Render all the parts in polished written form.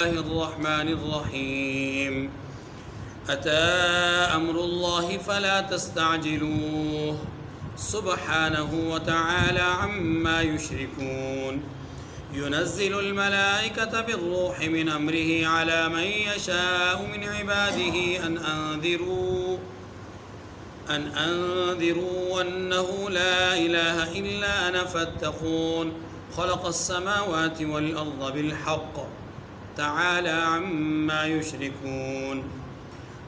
الله الرحمن الرحيم أتى أمر الله فلا تستعجلوه سبحانه وتعالى عما يشركون ينزل الملائكة بالروح من أمره على من يشاء من عباده أن أنذروا أنه لا إله إلا أنا فاتقون خلق السماوات والأرض بالحق تعالى عما يشركون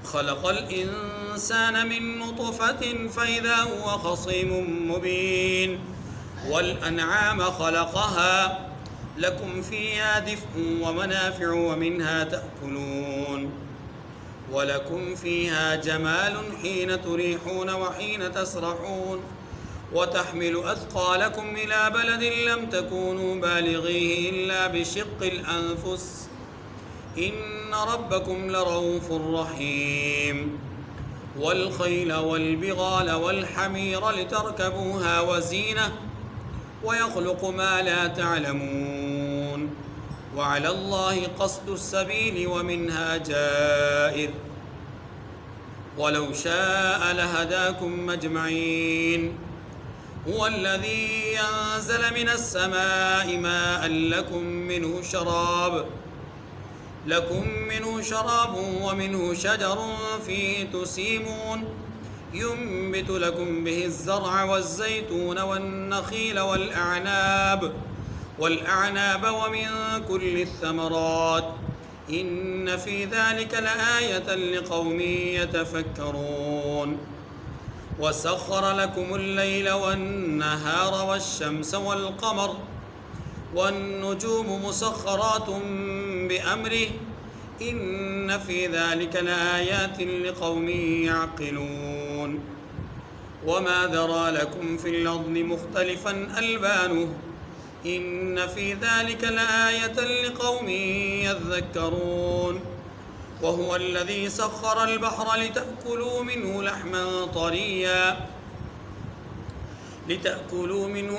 خلق الإنسان من نطفة فإذا هو خصيم مبين والأنعام خلقها لكم فيها دفء ومنافع ومنها تأكلون ولكم فيها جمال حين تريحون وحين تسرحون وتحمل أثقالكم إلى بلد لم تكونوا بالغيه إلا بشق الأنفس إن ربكم لرؤوف رحيم والخيل والبغال والحمير لتركبوها وزينة ويخلق ما لا تعلمون وعلى الله قصد السبيل ومنها جائر ولو شاء لهداكم أجمعين هو الذي أنزل من السماء ماء لكم منه شراب ومنه شجر فيه تسيمون ينبت لكم به الزرع والزيتون والنخيل والأعناب ومن كل الثمرات إن في ذلك لآية لقوم يتفكرون وسخر لكم الليل والنهار والشمس والقمر والنجوم مسخرات بأمره إن في ذلك لآيات لقوم يعقلون وما ذرى لكم في الأرض مختلفا ألوانه إن في ذلك لآية لقوم يذكرون وهو الذي سخر البحر لتأكلوا منه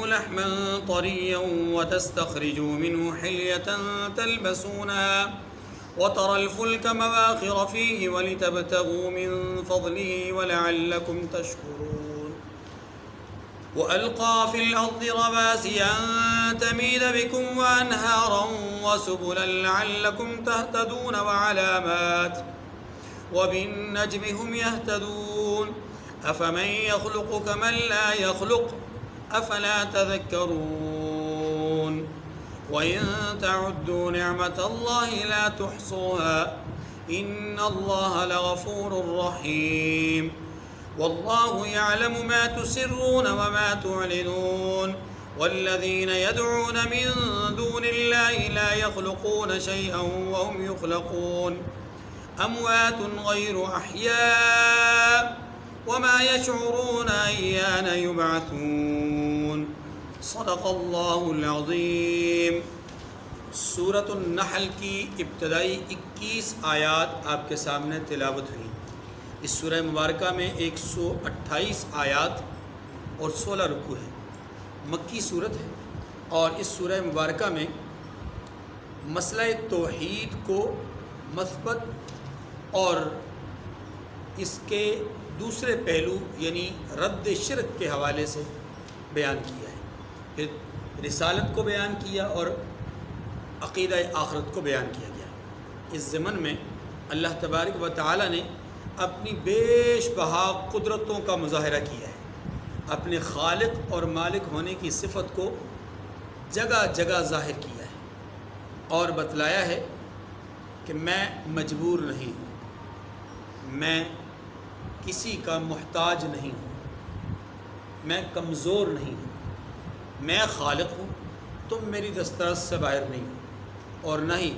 لحما طريا وتستخرجوا منه حلية تلبسونها وترى الفلك مواخر فيه ولتبتغوا من فضله ولعلكم تشكرون وألقى في الأرض رواسي أن تميد بكم وأنهارا وسبلا لعلكم تهتدون وعلامات وبالنجم هم يهتدون أفمن يخلق كمن لا يخلق أفلا تذكرون وإن تعدوا نعمة الله لا تحصوها إن الله لغفور رحيم والله يعلم ما تسرون وما تعلنون والذين يدعون من دون الله لا يخلقون شيئا وهم يخلقون أموات غير أحياء وما يشعرون أيان يبعثون صدق اللہ العظیم۔ سورۃ النحل کی ابتدائی 21 آیات آپ کے سامنے تلاوت ہوئی۔ اس سورہ مبارکہ میں 128 آیات اور 16 رکوع ہیں۔ مکی صورت ہے اور اس سورہ مبارکہ میں مسئلہ توحید کو مثبت اور اس کے دوسرے پہلو یعنی رد شرک کے حوالے سے بیان کیا ہے، پھر رسالت کو بیان کیا اور عقیدہ آخرت کو بیان کیا گیا۔ اس ضمن میں اللہ تبارک و تعالی نے اپنی بیش بہا قدرتوں کا مظاہرہ کیا ہے، اپنے خالق اور مالک ہونے کی صفت کو جگہ جگہ ظاہر کیا ہے اور بتلایا ہے کہ میں مجبور نہیں ہوں، میں کسی کا محتاج نہیں ہوں، میں کمزور نہیں ہوں، میں خالق ہوں، تم میری دسترس سے باہر نہیں ہو اور نہ ہی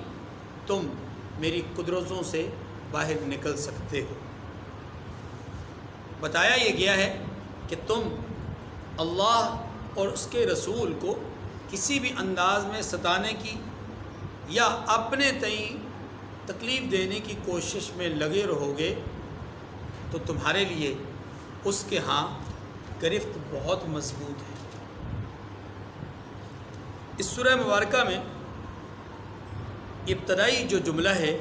تم میری قدرتوں سے باہر نکل سکتے ہو۔ بتایا یہ گیا ہے کہ تم اللہ اور اس کے رسول کو کسی بھی انداز میں ستانے کی یا اپنے تئیں تکلیف دینے کی کوشش میں لگے رہو گے تو تمہارے لیے اس کے ہاں گرفت بہت مضبوط ہے۔ اس سورہ مبارکہ میں ابتدائی جو جملہ ہے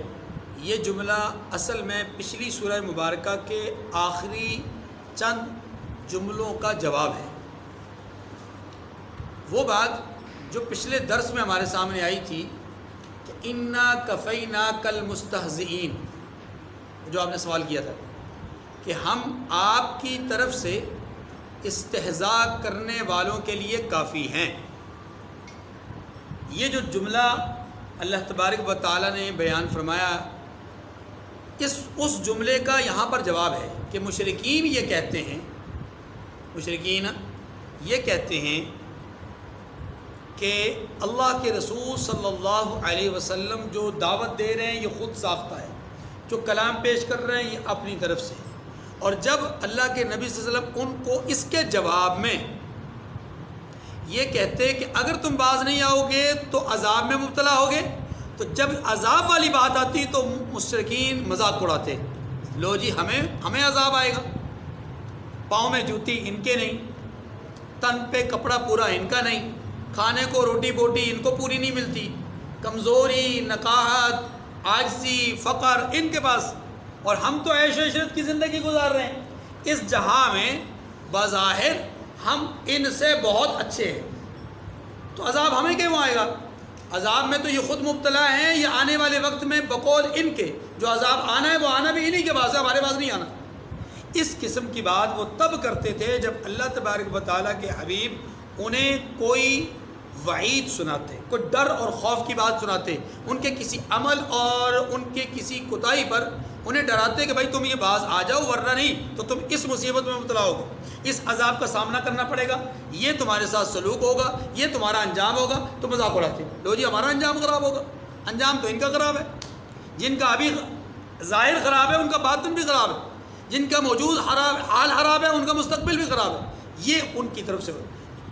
یہ جملہ اصل میں پچھلی سورہ مبارکہ کے آخری چند جملوں کا جواب ہے۔ وہ بات جو پچھلے درس میں ہمارے سامنے آئی تھی کہ انا کفیناک المستہزئین، جو آپ نے سوال کیا تھا کہ ہم آپ کی طرف سے استہزاء کرنے والوں کے لیے کافی ہیں۔ یہ جو جملہ اللہ تبارک و تعالیٰ نے بیان فرمایا، اس جملے کا یہاں پر جواب ہے کہ مشرکین یہ کہتے ہیں کہ اللہ کے رسول صلی اللہ علیہ وسلم جو دعوت دے رہے ہیں یہ خود ساختہ ہے، جو کلام پیش کر رہے ہیں یہ اپنی طرف سے، اور جب اللہ کے نبی صلی اللہ علیہ وسلم ان کو اس کے جواب میں یہ کہتے کہ اگر تم باز نہیں آؤ گے تو عذاب میں مبتلا ہوگے، تو جب عذاب والی بات آتی تو مشرکین مذاق اڑاتے، لو جی ہمیں عذاب آئے گا، پاؤں میں جوتی ان کے نہیں، تن پہ کپڑا پورا ان کا نہیں، کھانے کو روٹی بوٹی ان کو پوری نہیں ملتی، کمزوری، نقاہت، عاجزی، فقر ان کے پاس، اور ہم تو عیش و عشرت کی زندگی گزار رہے ہیں اس جہاں میں، بظاہر ہم ان سے بہت اچھے ہیں، تو عذاب ہمیں کیوں آئے گا؟ عذاب میں تو یہ خود مبتلا ہیں، یہ آنے والے وقت میں بقول ان کے جو عذاب آنا ہے وہ آنا بھی انہی کے پاس ہے، ہمارے پاس نہیں آنا۔ اس قسم کی بات وہ تب کرتے تھے جب اللہ تبارک و تعالیٰ کے حبیب انہیں کوئی وعید سناتے، کوئی ڈر اور خوف کی بات سناتے، ان کے کسی عمل اور ان کے کسی کوتاہی پر انہیں ڈراتے کہ بھائی تم یہ باز آ جاؤ ورنہ نہیں تو تم اس مصیبت میں مبتلا ہوگے، اس عذاب کا سامنا کرنا پڑے گا، یہ تمہارے ساتھ سلوک ہوگا، یہ تمہارا انجام ہوگا، تو مذاق اڑاتے، لو جی ہمارا انجام خراب ہوگا، انجام تو ان کا خراب ہے، جن کا ابھی ظاہر خراب ہے ان کا باطن بھی خراب ہے، جن کا موجود حال خراب ہے ان کا مستقبل بھی خراب ہے، یہ ان کی طرف سے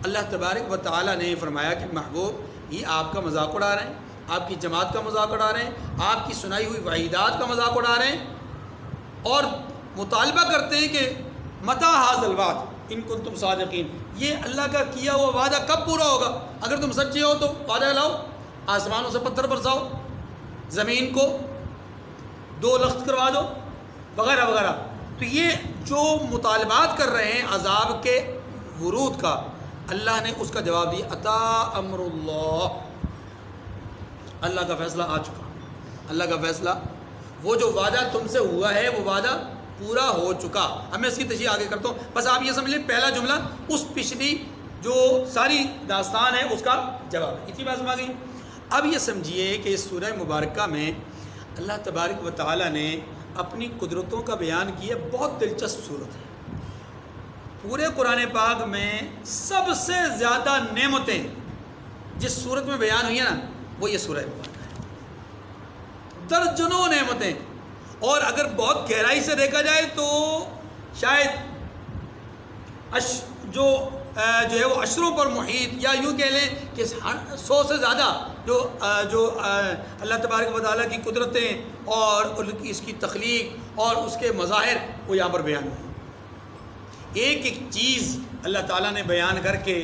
اللہ تبارک و تعالیٰ نے فرمایا کہ محبوب یہ آپ کا مذاق اڑا رہے ہیں، آپ کی جماعت کا مذاق اڑا رہے ہیں، آپ کی سنائی ہوئی وعیدات کا مذاق اڑا رہے ہیں، اور مطالبہ کرتے ہیں کہ متی ھذا الوعد ان کنتم صادقین، یہ اللہ کا کیا ہوا وعدہ کب پورا ہوگا؟ اگر تم سچے ہو تو وعدہ لاؤ، آسمانوں سے پتھر برساؤ، زمین کو 2 لخت کروا دو، وغیرہ وغیرہ۔ تو یہ جو مطالبات کر رہے ہیں عذاب کے ورود کا، اللہ نے اس کا جواب دیا اتا امر اللہ، اللہ کا فیصلہ آ چکا، اللہ کا فیصلہ، وہ جو وعدہ تم سے ہوا ہے وہ وعدہ پورا ہو چکا۔ اب میں اس کی تشریح آگے کرتا ہوں، بس آپ یہ سمجھ لیں پہلا جملہ اس پچھلی جو ساری داستان ہے اس کا جواب ہے، اتنی بات سمجھ گئی۔ اب یہ سمجھیے کہ اس سورہ مبارکہ میں اللہ تبارک و تعالیٰ نے اپنی قدرتوں کا بیان کیا، بہت دلچسپ صورت ہے۔ پورے قرآن پاک میں سب سے زیادہ نعمتیں جس صورت میں بیان ہوئی ہیں نا وہ یہ سورہ مبارکہ ہے، درجنوں نعمتیں، اور اگر بہت گہرائی سے دیکھا جائے تو شاید جو ہے وہ عشروں پر محیط، یا یوں کہہ لیں کہ 100 سے زیادہ جو اللہ تبارک و تعالیٰ کی قدرتیں اور اس کی تخلیق اور اس کے مظاہر وہ یہاں پر بیان ہوئے۔ ایک ایک چیز اللہ تعالیٰ نے بیان کر کے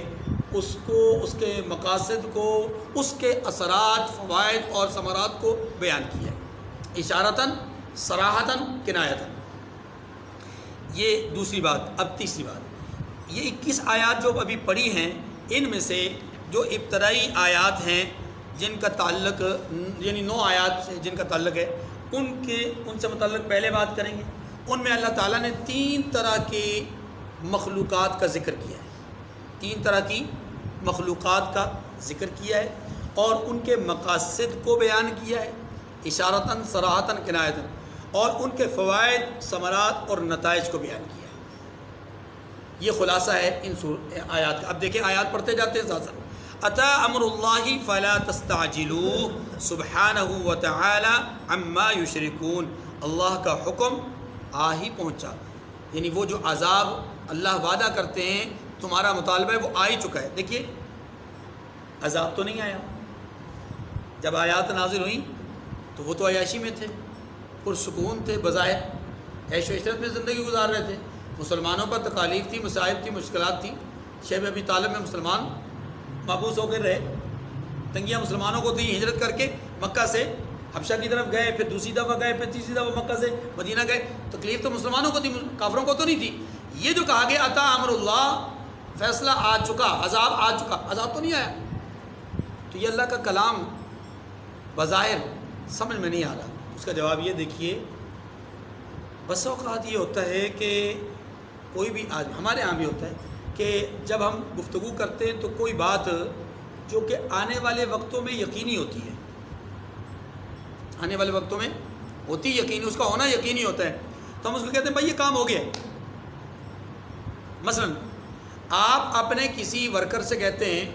اس کو، اس کے مقاصد کو، اس کے اثرات، فوائد اور ثمرات کو بیان کیا ہے، اشارتاً، صراحتاً، کنایتاً۔ یہ دوسری بات۔ اب تیسری بات، یہ 21 آیات جو ابھی پڑھی ہیں ان میں سے جو ابتدائی آیات ہیں جن کا تعلق، یعنی 9 آیات سے جن کا تعلق ہے، ان سے متعلق پہلے بات کریں گے۔ ان میں اللہ تعالیٰ نے 3 طرح کی مخلوقات کا ذکر کیا ہے، 3 طرح کی مخلوقات کا ذکر کیا ہے اور ان کے مقاصد کو بیان کیا ہے، اشارتاً، صراحتاً، کنایتاً، اور ان کے فوائد، ثمرات اور نتائج کو بیان کیا ہے۔ یہ خلاصہ ہے ان آیات کا۔ اب دیکھیں آیات پڑھتے جاتے ہیں ساتھ ساتھ۔ اتا امر اللہ فلا تستعجلوه سبحانہ وتعالی عما یشرکون، اللہ کا حکم آ ہی پہنچا، یعنی وہ جو عذاب اللہ وعدہ کرتے ہیں تمہارا مطالبہ ہے وہ آ ہی چکا ہے۔ دیکھیے عذاب تو نہیں آیا، جب آیات نازل ہوئیں تو وہ تو عیاشی میں تھے، پرسکون تھے، بظاہر عیش و عشرت میں زندگی گزار رہے تھے، مسلمانوں پر تکالیف تھی، مصائب تھی، مشکلات تھیں، شیب ابی طالب میں مسلمان محبوس ہو کر رہے، تنگیاں مسلمانوں کو تھیں، ہجرت کر کے مکہ سے حبشہ کی طرف گئے، پھر دوسری دفعہ گئے، پھر تیسری دفعہ مکہ سے مدینہ گئے. تکلیف تو مسلمانوں کو تھی، کافروں کو تو نہیں تھی. یہ جو کہا گیا عطا امر اللہ، فیصلہ آ چکا، عذاب آ چکا، عذاب تو نہیں آیا. تو یہ اللہ کا کلام بظاہر سمجھ میں نہیں آ رہا. اس کا جواب یہ دیکھیے، بس اوقات یہ ہوتا ہے کہ کوئی بھی آدمی، ہمارے ہاں بھی ہوتا ہے کہ جب ہم گفتگو کرتے ہیں تو کوئی بات جو کہ آنے والے وقتوں میں یقینی ہوتی ہے، آنے والے وقتوں میں ہوتی یقینی، اس کا ہونا یقینی ہوتا ہے، تو ہم اس کو کہتے ہیں بھائی یہ کام ہو گیا. مثلا آپ اپنے کسی ورکر سے کہتے ہیں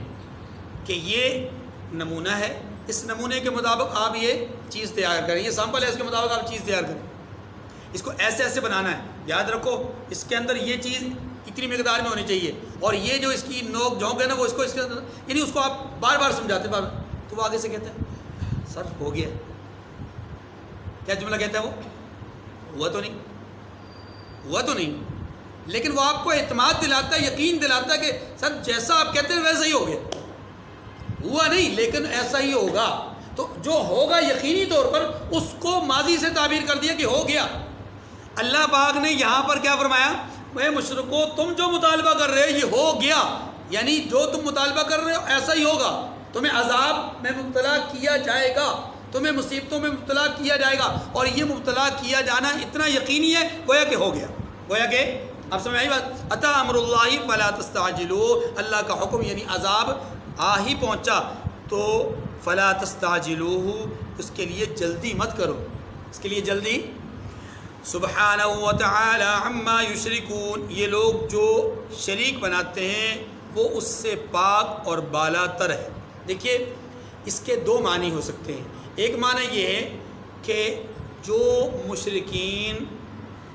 کہ یہ نمونہ ہے، اس نمونے کے مطابق آپ یہ چیز تیار کریں، یہ سیمپل ہے، اس کے مطابق آپ چیز تیار کریں، اس کو ایسے ایسے بنانا ہے، یاد رکھو اس کے اندر یہ چیز اتنی مقدار میں ہونی چاہیے، اور یہ جو اس کی نوک جھونک ہے نا وہ اس کے اندر، یعنی اس کو آپ بار بار سمجھاتے ہیں، تو وہ آگے سے کہتے ہیں سر ہو گیا. کیا جملہ کہتا ہے وہ؟ ہوا تو نہیں، لیکن وہ آپ کو اعتماد دلاتا ہے، یقین دلاتا ہے کہ سر جیسا آپ کہتے ہیں ویسا ہی ہو گیا. ہوا نہیں لیکن ایسا ہی ہوگا. تو جو ہوگا یقینی طور پر اس کو ماضی سے تعبیر کر دیا کہ ہو گیا. اللہ پاک نے یہاں پر کیا فرمایا؟ اے مشرکو تم جو مطالبہ کر رہے ہو یہ ہو گیا، یعنی جو تم مطالبہ کر رہے ہو ایسا ہی ہوگا، تمہیں عذاب میں مبتلا کیا جائے گا، تمہیں مصیبتوں میں مبتلا کیا جائے گا، اور یہ مبتلا کیا جانا اتنا یقینی ہے گویا کہ ہو گیا. گویا کہ اب سمجھ آئی بات؟ عطا امر اللہ فلا تستعجلوا، اللہ کا حکم یعنی عذاب آ ہی پہنچا تو فلا تستعجلوہ، اس کے لیے جلدی مت کرو، اس کے لیے جلدی. سبحانہ وتعالی عما یشرکون، یہ لوگ جو شریک بناتے ہیں وہ اس سے پاک اور بالا تر ہے. دیکھیے اس کے دو معنی ہو سکتے ہیں. ایک معنی یہ ہے کہ جو مشرکین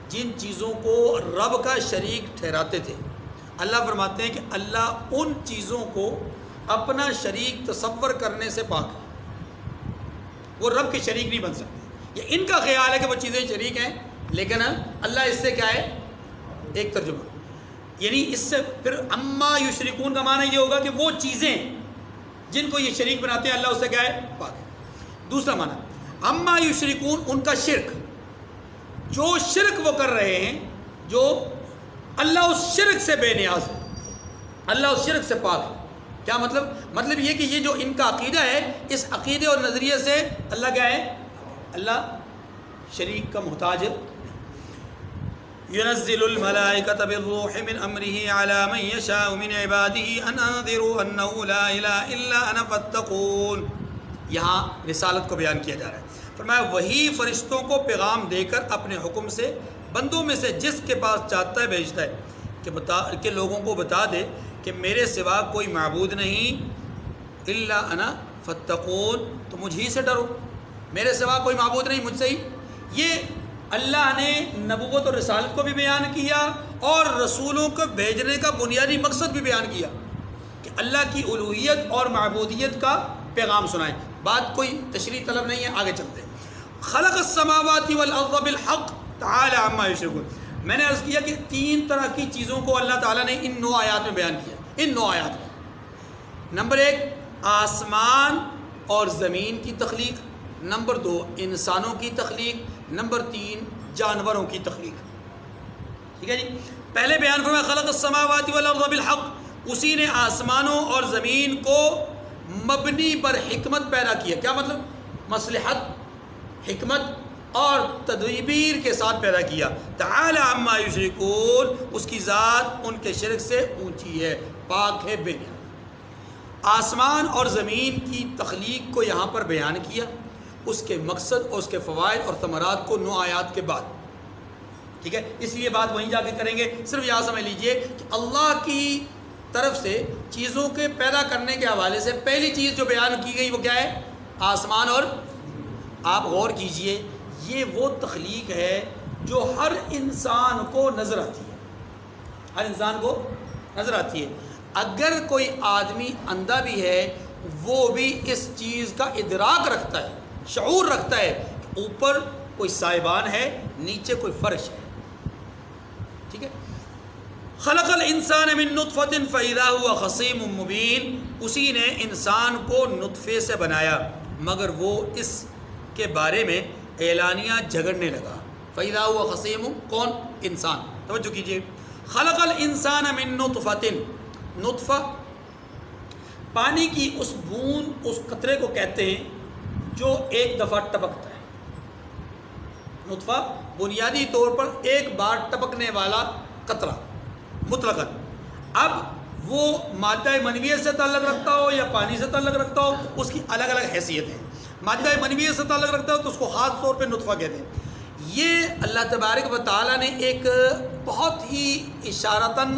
جن چیزوں کو رب کا شریک ٹھہراتے تھے، اللہ فرماتے ہیں کہ اللہ ان چیزوں کو اپنا شریک تصور کرنے سے پاک ہے، وہ رب کے شریک نہیں بن سکتے. یہ ان کا خیال ہے کہ وہ چیزیں شریک ہیں، لیکن اللہ اس سے کیا ہے؟ ایک ترجمہ، یعنی اس سے پھر اما یشرکون کا معنی یہ ہوگا کہ وہ چیزیں جن کو یہ شریک بناتے ہیں اللہ اس سے کیا ہے؟ پاک ہے. دوسرا معنی اما یشرکون، ان کا شرک، جو شرک وہ کر رہے ہیں، جو اللہ اس شرک سے بے نیاز ہے، اللہ اس شرک سے پاک ہے. کیا مطلب؟ مطلب یہ کہ یہ جو ان کا عقیدہ ہے، اس عقیدے اور نظریے سے اللہ کیا ہے؟ اللہ شریک کا محتاج ہے. ينزل الملائكة بالروح من أمره على من يشاء من عباده أن أنذروا أنه لا إله إلا أنا فاتقون. یہاں رسالت کو بیان کیا جا رہا ہے. فرمایا وہی فرشتوں کو پیغام دے کر اپنے حکم سے بندوں میں سے جس کے پاس چاہتا ہے بھیجتا ہے کہ لوگوں کو بتا دے کہ میرے سوا کوئی معبود نہیں، الا انا فاتقون، تو مجھ ہی سے ڈرو، میرے سوا کوئی معبود نہیں، مجھ سے ہی. یہ اللہ نے نبوت اور رسالت کو بھی بیان کیا اور رسولوں کو بھیجنے کا بنیادی مقصد بھی بیان کیا کہ اللہ کی الوہیت اور معبودیت کا پیغام سنائیں. بات کوئی تشریح طلب نہیں ہے، آگے چلتے ہیں. خلق السماوات والارض بالحق تعالی عما یشرکون. میں نے عرض کیا کہ تین طرح کی چیزوں کو اللہ تعالیٰ نے ان 9 آیات میں بیان کیا. ان 9 آیات میں نمبر 1 آسمان اور زمین کی تخلیق، نمبر 2 انسانوں کی تخلیق، نمبر 3 جانوروں کی تخلیق. ٹھیک ہے جی. پہلے بیان فرمایا خلق السماوات والارض بالحق، اسی نے آسمانوں اور زمین کو مبنی پر حکمت پیدا کیا. کیا مطلب؟ مصلحت، حکمت اور تدبیر کے ساتھ پیدا کیا. تعالی عما یشرکون، اس کی ذات ان کے شرک سے اونچی ہے، پاک ہے، بے نیاز. آسمان اور زمین کی تخلیق کو یہاں پر بیان کیا، اس کے مقصد اور اس کے فوائد اور ثمرات کو 9 آیات کے بعد. ٹھیک ہے، اس لیے بات وہیں جا کے کریں گے. صرف یہاں سمجھ لیجئے کہ اللہ کی طرف سے چیزوں کے پیدا کرنے کے حوالے سے پہلی چیز جو بیان کی گئی وہ کیا ہے؟ آسمان. اور آپ غور کیجئے، یہ وہ تخلیق ہے جو ہر انسان کو نظر آتی ہے، ہر انسان کو نظر آتی ہے. اگر کوئی آدمی اندھا بھی ہے وہ بھی اس چیز کا ادراک رکھتا ہے، شعور رکھتا ہے کہ اوپر کوئی سائبان ہے، نیچے کوئی فرش ہے. ٹھیک ہے. خلق الانسان من نطفۃ فاذا هو خصیم مبین، اسی نے انسان کو نطفے سے بنایا مگر وہ اس کے بارے میں اعلانیہ جھگڑنے لگا. فَإِذَا هُوَ خَصِيمٌ کون؟ انسان. توجہ کیجیے. خلق الانسان من نطفة. نطفہ پانی کی اس بوند، اس قطرے کو کہتے ہیں جو ایک دفعہ ٹپکتا ہے. نطفہ بنیادی طور پر ایک بار ٹپکنے والا قطرہ مطلقاً. اب وہ مادہ منویہ سے تعلق رکھتا ہو یا پانی سے تعلق رکھتا ہو، اس کی الگ الگ حیثیت ہے. مادہ منویہ سے تعلق رکھتا ہو تو اس کو خاص طور پہ نطفہ کہتے ہیں. یہ اللہ تبارک و تعالیٰ نے ایک بہت ہی اشارتاً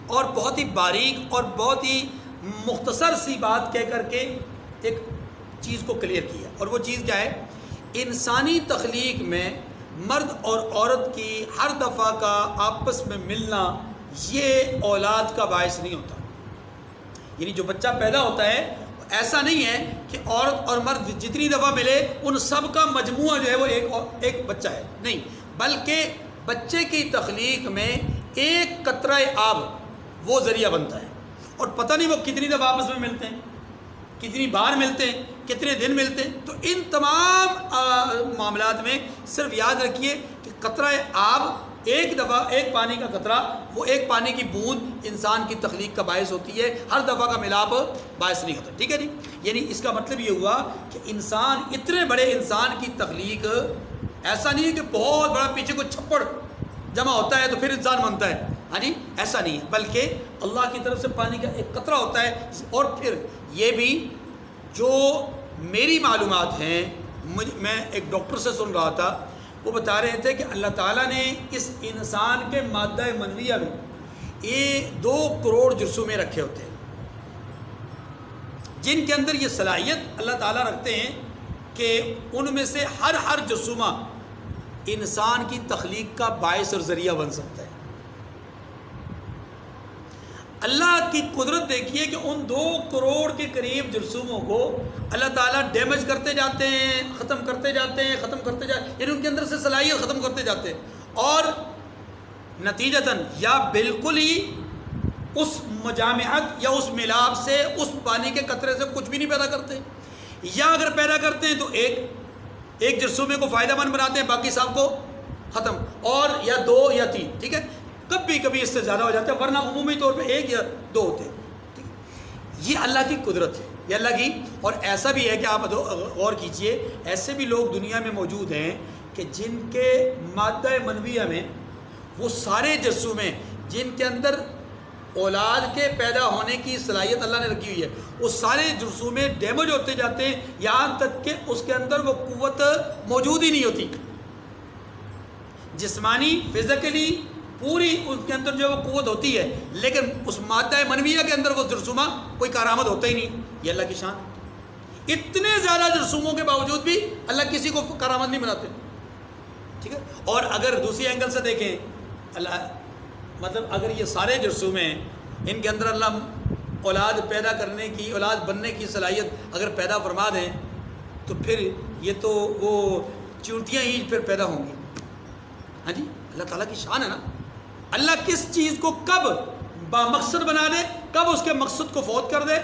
اور بہت ہی باریک اور بہت ہی مختصر سی بات کہہ کر کے ایک چیز کو کلیئر کیا. اور وہ چیز کیا ہے؟ انسانی تخلیق میں مرد اور عورت کی ہر دفعہ کا آپس میں ملنا یہ اولاد کا باعث نہیں ہوتا. یعنی جو بچہ پیدا ہوتا ہے ایسا نہیں ہے کہ عورت اور مرد جتنی دفعہ ملے ان سب کا مجموعہ جو ہے وہ ایک بچہ ہے. نہیں، بلکہ بچے کی تخلیق میں ایک قطرہ آب وہ ذریعہ بنتا ہے. اور پتہ نہیں وہ کتنی دفعہ آپس میں ملتے ہیں، کتنی بار ملتے ہیں، کتنے دن ملتے ہیں. تو ان تمام معاملات میں صرف یاد رکھیے کہ قطرہ آب ایک دفعہ، ایک پانی کا قطرہ، وہ ایک پانی کی بوند انسان کی تخلیق کا باعث ہوتی ہے. ہر دفعہ کا ملاپ باعث نہیں ہوتا. ٹھیک ہے جی. یعنی اس کا مطلب یہ ہوا کہ انسان، اتنے بڑے انسان کی تخلیق ایسا نہیں ہے کہ بہت بڑا پیچھے کوئی چھپڑ جمع ہوتا ہے تو پھر انسان بنتا ہے. ہاں جی، ایسا نہیں ہے، بلکہ اللہ کی طرف سے پانی کا ایک قطرہ ہوتا ہے. اور پھر یہ بھی جو میری معلومات ہیں، میں ایک ڈاکٹر سے سن رہا تھا، وہ بتا رہے تھے کہ اللہ تعالیٰ نے اس انسان کے مادہ منویہ میں یہ 2 کروڑ جرثومے رکھے ہوتے ہیں، جن کے اندر یہ صلاحیت اللہ تعالیٰ رکھتے ہیں کہ ان میں سے ہر جرثومہ انسان کی تخلیق کا باعث اور ذریعہ بن سکتا ہے. اللہ کی قدرت دیکھیے کہ ان 2 کروڑ کے قریب جرثوموں کو اللہ تعالیٰ ڈیمیج کرتے جاتے ہیں، ختم کرتے جاتے ہیں، یعنی ان کے اندر سے صلاحیت ختم کرتے جاتے ہیں. اور نتیجتاً یا بالکل ہی اس مجامعت یا اس ملاپ سے، اس پانی کے قطرے سے کچھ بھی نہیں پیدا کرتے، یا اگر پیدا کرتے ہیں تو ایک جرثومے کو فائدہ مند بناتے ہیں، باقی سب کو ختم، اور یا 2 یا 3. ٹھیک ہے، کبھی اس سے زیادہ ہو جاتا ہے، ورنہ عمومی طور پہ 1 یا 2 ہوتے ہیں. ٹھیک ہے، یہ اللہ کی قدرت ہے، یہ اللہ کی. اور ایسا بھی ہے کہ آپ غور کیجئے، ایسے بھی لوگ دنیا میں موجود ہیں کہ جن کے مادہ منویہ میں وہ سارے جرثومے جن کے اندر اولاد کے پیدا ہونے کی صلاحیت اللہ نے رکھی ہوئی ہے، وہ سارے جرثومے ڈیمیج ہوتے جاتے ہیں، یہاں تک کہ اس کے اندر وہ قوت موجود ہی نہیں ہوتی. جسمانی، فزیکلی پوری اس کے اندر جو وہ قوت ہوتی ہے، لیکن اس مادہ منویہ کے اندر وہ جرثومہ کوئی کارآمد ہوتا ہی نہیں. یہ اللہ کی شان. اتنے زیادہ جرثوموں کے باوجود بھی اللہ کسی کو کارآمد نہیں بناتے. ٹھیک ہے. اور اگر دوسری اینگل سے دیکھیں، اللہ مطلب اگر یہ سارے جرثومے ہیں، ان کے اندر اللہ اولاد پیدا کرنے کی، اولاد بننے کی صلاحیت اگر پیدا فرما دیں تو پھر یہ تو وہ چونٹیاں ہی پھر پیدا ہوں گی. ہاں جی، اللہ تعالیٰ کی شان ہے نا. اللہ کس چیز کو کب بامقصد بنا دے، کب اس کے مقصد کو فوت کر دے،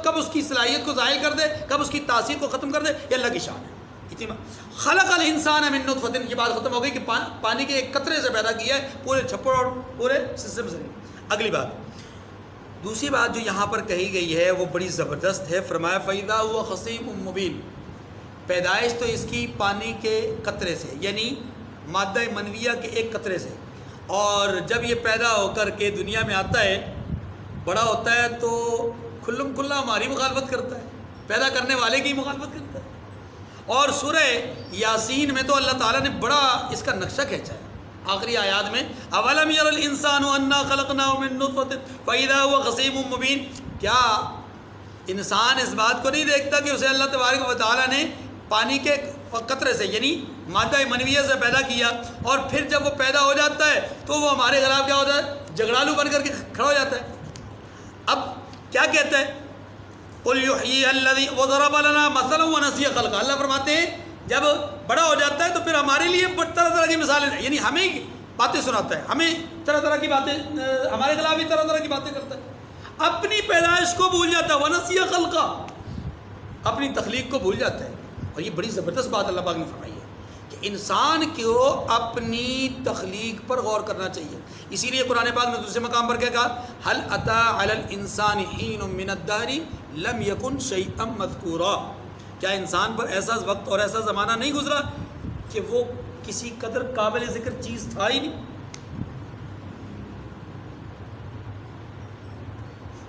کب اس کی صلاحیت کو ظاہر کر دے، کب اس کی تاثیر کو ختم کر دے، یہ اللہ کی شان ہے. خلق الانسان من نطفۃ، یہ بات ختم ہو گئی کہ پانی کے ایک قطرے سے پیدا کیا ہے پورے چھپڑ اور پورے سسٹم سے. اگلی بات، دوسری بات جو یہاں پر کہی گئی ہے وہ بڑی زبردست ہے. فرمایا فَإِذَا هُوَ خَصِيمٌ مُّبِينٌ. پیدائش تو اس کی پانی کے قطرے سے، یعنی مادہ منویہ کے ایک قطرے سے، اور جب یہ پیدا ہو کر کے دنیا میں آتا ہے، بڑا ہوتا ہے تو کھلم کھلا ہماری مخالفت کرتا ہے، پیدا کرنے والے کی مخالفت کرتا ہے. اور سورہ یاسین میں تو اللہ تعالیٰ نے بڑا اس کا نقشہ کھینچا ہے. آخری آیات میں اولم یر الانسان انا خلقناه من نطفۃ فاذا هو خصیم مبین. کیا انسان اس بات کو نہیں دیکھتا کہ اسے اللہ تبارک و تعالیٰ نے پانی کے قطرے سے، یعنی مادہ منویہ سے پیدا کیا، اور پھر جب وہ پیدا ہو جاتا ہے تو وہ ہمارے خلاف کیا ہوتا ہے؟ جھگڑالو بن کر کے کھڑا ہو جاتا ہے. اب کیا کہتا ہے؟ قل یحیی الذی وضرب لنا مثلا ونسی خلقہ. اللہ فرماتے ہیں جب بڑا ہو جاتا ہے تو پھر ہمارے لیے طرح طرح کی مثالیں، یعنی ہمیں باتیں سناتا ہے، ہمیں طرح طرح کی باتیں، ہمارے خلاف بھی طرح طرح کی باتیں کرتا ہے. اپنی پیدائش کو بھول جاتا ہے، ونسی خلقہ، اپنی تخلیق کو بھول جاتا ہے. اور یہ بڑی زبردست بات اللہ پاک نے فرمائی ہے کہ انسان کو اپنی تخلیق پر غور کرنا چاہیے. اسی لیے قرآن پاک نے دوسرے مقام پر کیا کہا؟ هل اتى على الانسان حين من الدهر لم يكن شيئا مذكورا. کیا انسان پر ایسا وقت اور ایسا زمانہ نہیں گزرا کہ وہ کسی قدر قابل ذکر چیز تھا ہی نہیں.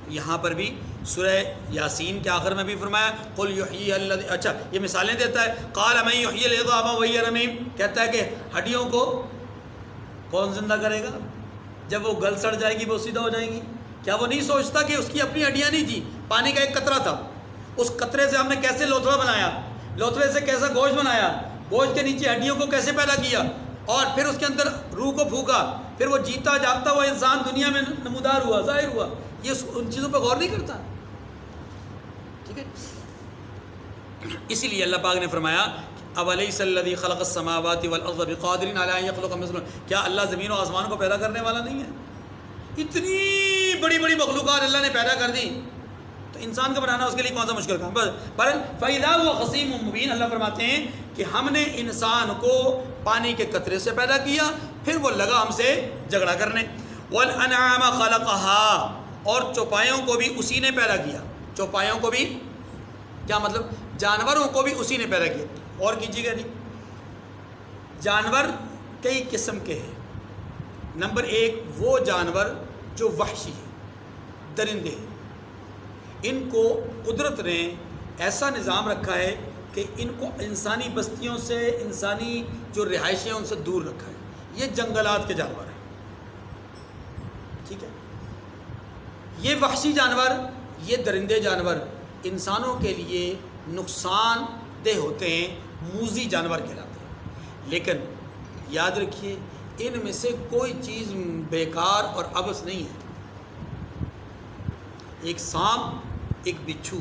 یہاں پر بھی سورہ یاسین کے آخر میں بھی فرمایا قل یحیی الذی، اچھا یہ مثالیں دیتا ہے. قال من یحیی العظام وہی رمیم، کہتا ہے کہ ہڈیوں کو کون زندہ کرے گا جب وہ گل سڑ جائے گی، وہ سیدھا ہو جائیں گی. کیا وہ نہیں سوچتا کہ اس کی اپنی ہڈیاں نہیں تھی، پانی کا ایک قطرہ تھا، اس قطرے سے ہم نے کیسے لوتھڑا بنایا، لوتھڑے سے کیسا گوشت بنایا، گوشت کے نیچے ہڈیوں کو کیسے پیدا کیا، اور پھر اس کے اندر روح کو پھونکا، پھر وہ جیتا جاگتا وہ انسان دنیا میں نمودار ہوا، ظاہر ہوا. یہ ان چیزوں پہ غور نہیں کرتا. ٹھیک ہے، اسی لیے اللہ پاک نے فرمایا اولیس الذی خلق السماوات والارض بقادر علی ان یخلق مثلهم، کیا اللہ زمین و آسمان کو پیدا کرنے والا نہیں ہے؟ اتنی بڑی بڑی مخلوقات اللہ نے پیدا کر دی، تو انسان کو بنانا اس کے لیے کون سا مشکل کام. بہرحال فَإِذَا هُوَ خَصِيمٌ مُّبِينٌ، اللہ فرماتے ہیں کہ ہم نے انسان کو پانی کے قطرے سے پیدا کیا، پھر وہ لگا ہم سے جھگڑا کرنے. وَالْأَنْعَامَ خَلَقَهَا، اور چوپایوں کو بھی اسی نے پیدا کیا. چوپایوں کو بھی کیا مطلب؟ جانوروں کو بھی اسی نے پیدا کیا. اور کیجیے گا نہیں، جانور کئی قسم کے ہیں. نمبر ایک وہ جانور جو وحشی ہیں، درندے ہیں. ان کو قدرت نے ایسا نظام رکھا ہے کہ ان کو انسانی بستیوں سے، انسانی جو رہائشیں ہیں ان سے دور رکھا ہے. یہ جنگلات کے جانور ہیں. ٹھیک ہے، یہ وحشی جانور، یہ درندے جانور انسانوں کے لیے نقصان دہ ہوتے ہیں، موذی جانور کہلاتے ہیں. لیکن یاد رکھیے ان میں سے کوئی چیز بیکار اور عبث نہیں ہے. ایک سانپ، ایک بچھو،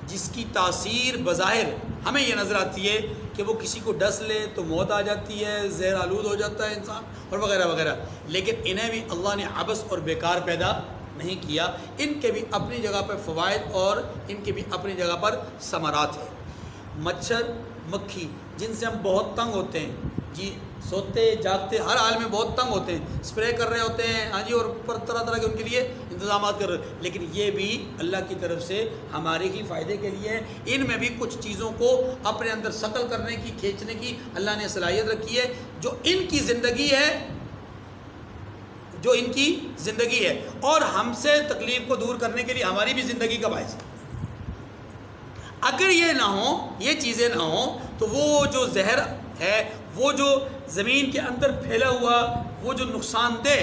جس کی تاثیر بظاہر ہمیں یہ نظر آتی ہے کہ وہ کسی کو ڈس لے تو موت آ جاتی ہے، زہر آلود ہو جاتا ہے انسان اور وغیرہ وغیرہ، لیکن انہیں بھی اللہ نے عبث اور بیکار پیدا نہیں کیا. ان کے بھی اپنی جگہ پر فوائد اور ان کے بھی اپنی جگہ پر ثمرات ہیں. مچھر، مکھی، جن سے ہم بہت تنگ ہوتے ہیں، جی سوتے جاگتے ہر حال میں بہت تنگ ہوتے ہیں، اسپرے کر رہے ہوتے ہیں، ہاں جی، اور پر طرح طرح کے ان کے لیے انتظامات کر رہے ہیں، لیکن یہ بھی اللہ کی طرف سے ہمارے ہی فائدے کے لیے ہیں. ان میں بھی کچھ چیزوں کو اپنے اندر شکل کرنے کی، کھینچنے کی اللہ نے صلاحیت رکھی ہے، جو ان کی زندگی ہے، جو ان کی زندگی ہے، اور ہم سے تکلیف کو دور کرنے کے لیے ہماری بھی زندگی کا باعث ہے. اگر یہ نہ ہو، یہ چیزیں نہ ہوں، تو وہ جو زہر ہے، وہ جو زمین کے اندر پھیلا ہوا، وہ جو نقصان دہ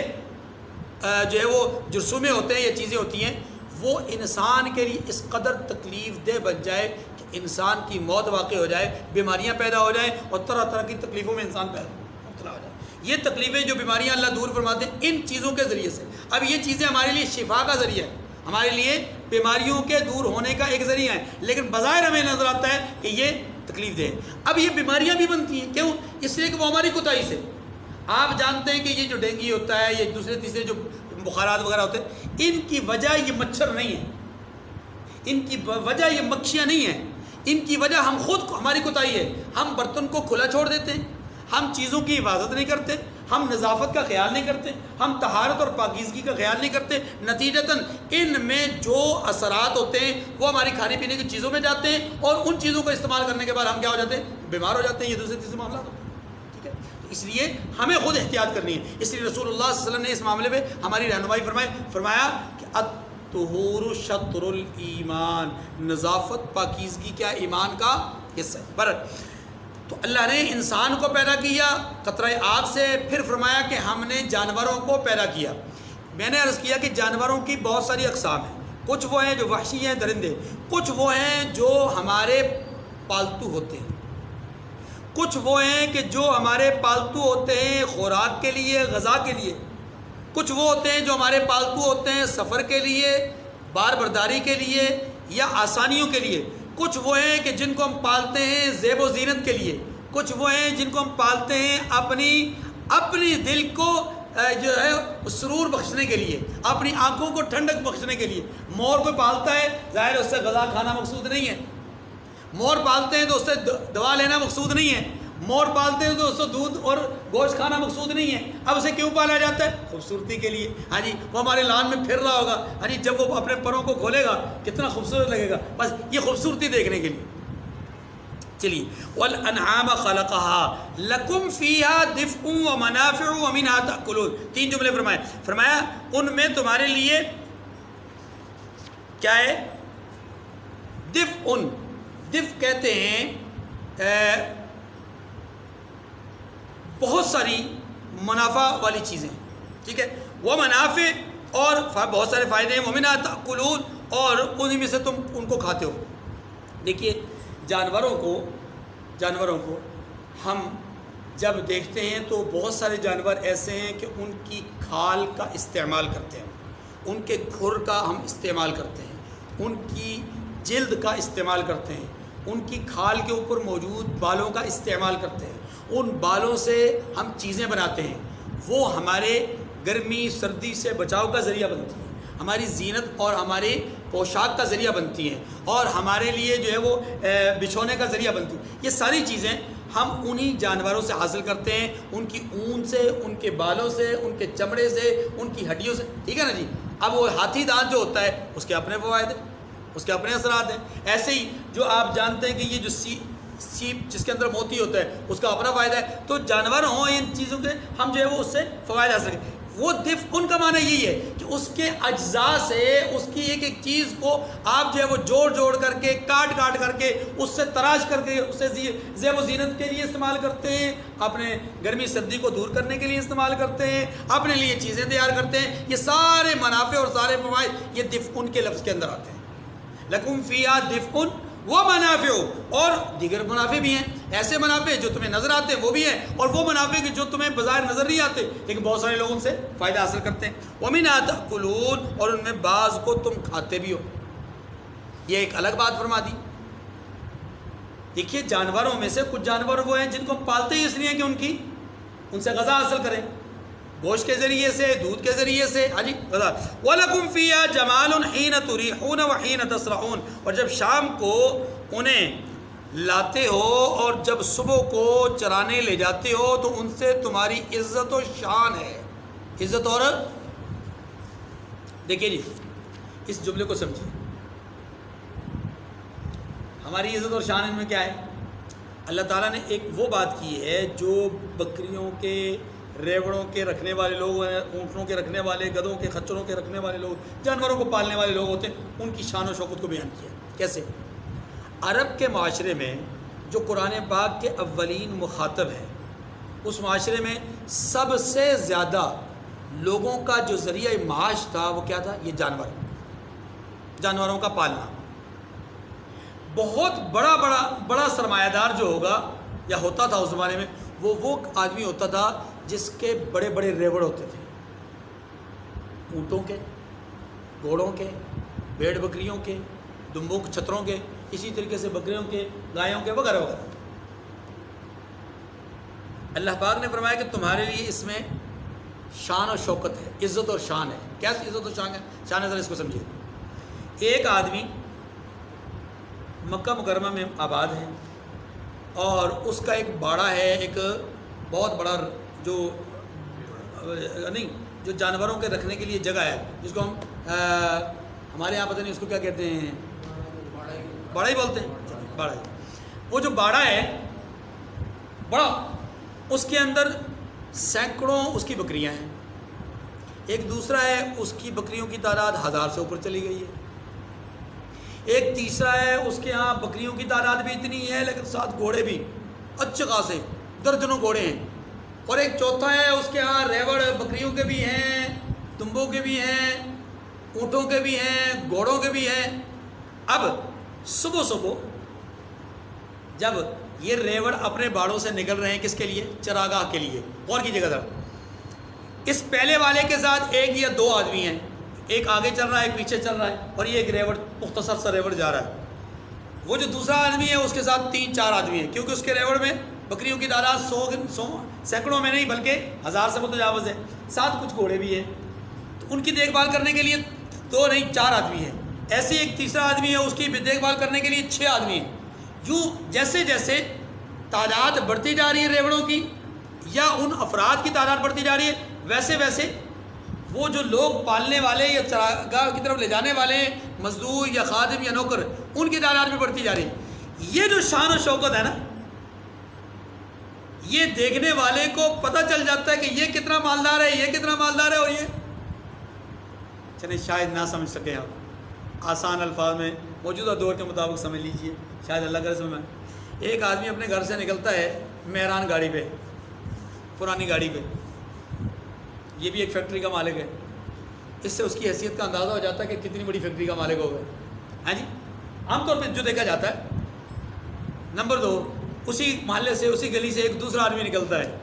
جو ہے وہ جرثومے ہوتے ہیں، یہ چیزیں ہوتی ہیں، وہ انسان کے لیے اس قدر تکلیف دہ بن جائے کہ انسان کی موت واقع ہو جائے، بیماریاں پیدا ہو جائیں اور طرح طرح کی تکلیفوں میں انسان مبتلا ہو جائے. یہ تکلیفیں جو بیماریاں اللہ دور فرماتے ہیں ان چیزوں کے ذریعے سے. اب یہ چیزیں ہمارے لیے شفا کا ذریعہ ہے، ہمارے لیے بیماریوں کے دور ہونے کا ایک ذریعہ ہے، لیکن بظاہر ہمیں نظر آتا ہے کہ یہ تکلیف دہ. اب یہ بیماریاں بھی بنتی ہیں، کیوں؟ اس لیے کہ وہ ہماری کوتاہی سے. آپ جانتے ہیں کہ یہ جو ڈینگی ہوتا ہے، یہ دوسرے تیسرے جو بخارات وغیرہ ہوتے ہیں، ان کی وجہ یہ مچھر نہیں ہے، ان کی وجہ یہ مکھیاں نہیں ہیں، ان کی وجہ ہم خود کو، ہماری کوتاہی ہے. ہم برتن کو کھلا چھوڑ دیتے ہیں، ہم چیزوں کی حفاظت نہیں کرتے، ہم نظافت کا خیال نہیں کرتے، ہم طہارت اور پاکیزگی کا خیال نہیں کرتے. نتیجتاً ان میں جو اثرات ہوتے ہیں وہ ہماری کھانے پینے کی چیزوں میں جاتے ہیں، اور ان چیزوں کو استعمال کرنے کے بعد ہم کیا ہو جاتے ہیں؟ بیمار ہو جاتے ہیں. یہ دوسرے تیسرے معاملات ہوتے ہیں. ٹھیک ہے، تو اس لیے ہمیں خود احتیاط کرنی ہے. اس لیے رسول اللہ صلی اللہ علیہ وسلم نے اس معاملے میں ہماری رہنمائی فرمایا کہ الطہور شطر الایمان، نظافت، پاکیزگی کیا ایمان کا حصہ ہے. تو اللہ نے انسان کو پیدا کیا قطرہ آب سے، پھر فرمایا کہ ہم نے جانوروں کو پیدا کیا. میں نے عرض کیا کہ جانوروں کی بہت ساری اقسام ہیں. کچھ وہ ہیں جو وحشی ہیں، درندے. کچھ وہ ہیں جو ہمارے پالتو ہوتے ہیں. کچھ وہ ہیں کہ جو ہمارے پالتو ہوتے ہیں خوراک کے لیے، غذا کے لیے. کچھ وہ ہوتے ہیں جو ہمارے پالتو ہوتے ہیں سفر کے لیے، بار برداری کے لیے یا آسانیوں کے لیے. کچھ وہ ہیں کہ جن کو ہم پالتے ہیں زیب و زینت کے لیے. کچھ وہ ہیں جن کو ہم پالتے ہیں اپنی دل کو جو ہے سرور بخشنے کے لیے، اپنی آنکھوں کو ٹھنڈک بخشنے کے لیے. مور کو پالتا ہے، ظاہر اس سے غذا کھانا مقصود نہیں ہے. مور پالتے ہیں تو اس سے دوا لینا مقصود نہیں ہے، مور پالتے ہیں تو اس سے دودھ اور گوشت کھانا مقصود نہیں ہے. اب اسے کیوں پالا جاتا ہے؟ خوبصورتی کے لیے. ہاں جی، وہ ہمارے لان میں پھر رہا ہوگا، ہاں جی، جب وہ اپنے پروں کو کھولے گا کتنا خوبصورت لگے گا، بس یہ خوبصورتی دیکھنے کے لیے. چلیے، والانعام خلقها لکم فیہا دفء ومنافع ومنها تأکلون. 3 جملے فرمایا ان میں تمہارے لیے کیا ہے؟ دفء کہتے ہیں بہت ساری منافع والی چیزیں، ٹھیک ہے. وہ منافع اور بہت سارے فائدے ہیں. ومنها تأکلون، اور انہی میں سے تم ان کو کھاتے ہو. دیکھیے، جانوروں کو ہم جب دیکھتے ہیں تو بہت سارے جانور ایسے ہیں کہ ان کی کھال کا استعمال کرتے ہیں، ان کے کھر کا ہم استعمال کرتے ہیں، ان کی جلد کا استعمال کرتے ہیں، ان کی کھال کے اوپر موجود بالوں کا استعمال کرتے ہیں. ان بالوں سے ہم چیزیں بناتے ہیں، وہ ہمارے گرمی سردی سے بچاؤ کا ذریعہ بنتی ہیں، ہماری زینت اور ہمارے پوشاک کا ذریعہ بنتی ہیں، اور ہمارے لیے جو ہے وہ بچھونے کا ذریعہ بنتی ہیں. یہ ساری چیزیں ہم انہی جانوروں سے حاصل کرتے ہیں، ان کی اون سے، ان کے بالوں سے، ان کے چمڑے سے، ان کی ہڈیوں سے، ٹھیک ہے نا جی. اب وہ ہاتھی دانت جو ہوتا ہے اس کے اپنے فوائد ہیں، اس کے اپنے اثرات ہیں. ایسے ہی جو آپ جانتے ہیں کہ یہ جو سیپ جس کے اندر موتی ہوتا ہے اس کا اپنا فائدہ ہے. تو جانور ہوں ان چیزوں کے ہم جو ہے وہ اس سے فوائد حاصل کریں. وہ دفء ان کا معنی یہی ہے کہ اس کے اجزاء سے، اس کی ایک ایک چیز کو آپ جو ہے وہ جوڑ کر کے، کاٹ کر کے، اس سے تراش کر کے، اس سے زیب و زینت کے لیے استعمال کرتے ہیں، اپنے گرمی سردی کو دور کرنے کے لیے استعمال کرتے ہیں، اپنے لیے چیزیں تیار کرتے ہیں. یہ سارے منافع اور سارے فوائد یہ دفء ان کے لفظ کے اندر آتے ہیں. لکم فیہا دفء ومنافع، اور دیگر منافع بھی ہیں. ایسے منافع جو تمہیں نظر آتے ہیں وہ بھی ہیں، اور وہ منافع جو تمہیں بظاہر نظر نہیں آتے لیکن بہت سارے لوگ ان سے فائدہ حاصل کرتے ہیں. وَمِنْهَا تَأْكُلُونَ، اور ان میں بعض کو تم کھاتے بھی ہو. یہ ایک الگ بات فرما دی. دیکھیے، جانوروں میں سے کچھ جانور وہ ہیں جن کو ہم پالتے ہی اس لیے کہ ان سے غذا حاصل کریں، گوشت کے ذریعے سے، دودھ کے ذریعے سے. ہاں جی، غذا. وَلَكُمْ فِيهَا جَمَالٌ حِينَ تُرِيحُونَ وَحِينَ تَسْرَحُونَ، اور جب شام کو انہیں لاتے ہو اور جب صبح کو چرانے لے جاتے ہو تو ان سے تمہاری عزت و شان ہے. عزت اور دیکھیے جی، اس جملے کو سمجھیے. ہماری عزت اور شان ان میں کیا ہے؟ اللہ تعالیٰ نے ایک وہ بات کی ہے جو بکریوں کے، ریوڑوں کے رکھنے والے لوگ ہیں، اونٹوں کے رکھنے والے، گدھوں کے، خچروں کے رکھنے والے لوگ، جانوروں کو پالنے والے لوگ ہوتے ہیں، ان کی شان و شوکت کو بیان کیا. کیسے؟ عرب کے معاشرے میں جو قرآن پاک کے اولین مخاطب ہیں، اس معاشرے میں سب سے زیادہ لوگوں کا جو ذریعہ معاش تھا وہ کیا تھا؟ یہ جانوروں کا پالنا. بہت بڑا سرمایہ دار جو ہوگا یا ہوتا تھا اس زمانے میں، وہ آدمی ہوتا تھا جس کے بڑے بڑے ریوڑ ہوتے تھے، اونٹوں کے، گھوڑوں کے، بھیڑ بکریوں کے، دمبوں چھتروں کے، اسی طریقے سے بکریوں کے، گایوں کے، وغیرہ وغیرہ. اللہ پاک نے فرمایا کہ تمہارے لیے اس میں شان و شوکت ہے، عزت اور شان ہے. کیا عزت اور شان ہے؟ شان ذرا اس کو سمجھیے. ایک آدمی مکہ مکرمہ میں آباد ہے اور اس کا ایک باڑہ ہے، ایک بہت بڑا جو جانوروں کے رکھنے کے لیے جگہ ہے، جس کو ہم ہمارے یہاں پتہ نہیں اس کو کیا کہتے ہیں، باڑہ ہی بولتے ہیں. باڑہ. وہ جو باڑہ ہے بڑا، اس کے اندر سینکڑوں اس کی بکریاں ہیں. ایک دوسرا ہے اس کی بکریوں کی تعداد 1000 سے اوپر چلی گئی ہے. ایک تیسرا ہے اس کے ہاں بکریوں کی تعداد بھی اتنی ہے لیکن ساتھ گھوڑے بھی اچھے خاصے درجنوں گھوڑے ہیں. اور ایک چوتھا ہے اس کے ہاں ریوڑ بکریوں کے بھی ہیں، دمبوں کے بھی ہیں، اونٹوں کے بھی ہیں، گھوڑوں کے بھی ہیں. اب صبح جب یہ ریوڑ اپنے باڑوں سے نکل رہے ہیں، کس کے لیے؟ چراگاہ کے لیے. اور کی جگہ اس پہلے والے کے ساتھ ایک یا دو آدمی ہیں، ایک آگے چل رہا ہے، ایک پیچھے چل رہا ہے، اور یہ ایک ریوڑ مختصر سا ریوڑ جا رہا ہے. وہ جو دوسرا آدمی ہے اس کے ساتھ 3-4 آدمی ہیں، کیونکہ اس کے ریوڑ میں بکریوں کی تعداد 100 سینکڑوں میں نہیں بلکہ 1000 سے متجاوز ہے. ساتھ کچھ گھوڑے بھی ہیں، تو ان کی دیکھ بھال کرنے کے لیے 2 نہیں 4 آدمی ہیں. ایسے ایک تیسرا آدمی ہے، اس کی دیکھ بھال کرنے کے لیے 6 آدمی ہیں. یوں جیسے جیسے تعداد بڑھتی جا رہی ہے ریوڑوں کی یا ان افراد کی تعداد بڑھتی جا رہی ہے، ویسے ویسے وہ جو لوگ پالنے والے یا چراگاہ کی طرف لے جانے والے ہیں، مزدور یا خادم یا نوکر، ان کی تعداد بھی بڑھتی جا رہی ہے۔ یہ جو شان و شوکت ہے نا، یہ دیکھنے والے کو پتہ چل جاتا ہے کہ یہ کتنا مالدار ہے، یہ کتنا مالدار ہے، اور یہ چلیں شاید نہ سمجھ سکیں آپ، آسان الفاظ میں موجودہ دور کے مطابق سمجھ لیجئے، شاید اللہ کرے سمجھ میں۔ ایک آدمی اپنے گھر سے نکلتا ہے مہران گاڑی پہ، پرانی گاڑی پہ، یہ بھی ایک فیکٹری کا مالک ہے، اس سے اس کی حیثیت کا اندازہ ہو جاتا ہے کہ کتنی بڑی فیکٹری کا مالک ہوگا، ہاں جی، عام طور پہ جو دیکھا جاتا ہے۔ نمبر 2، اسی محلے سے، اسی گلی سے ایک دوسرا آدمی نکلتا ہے،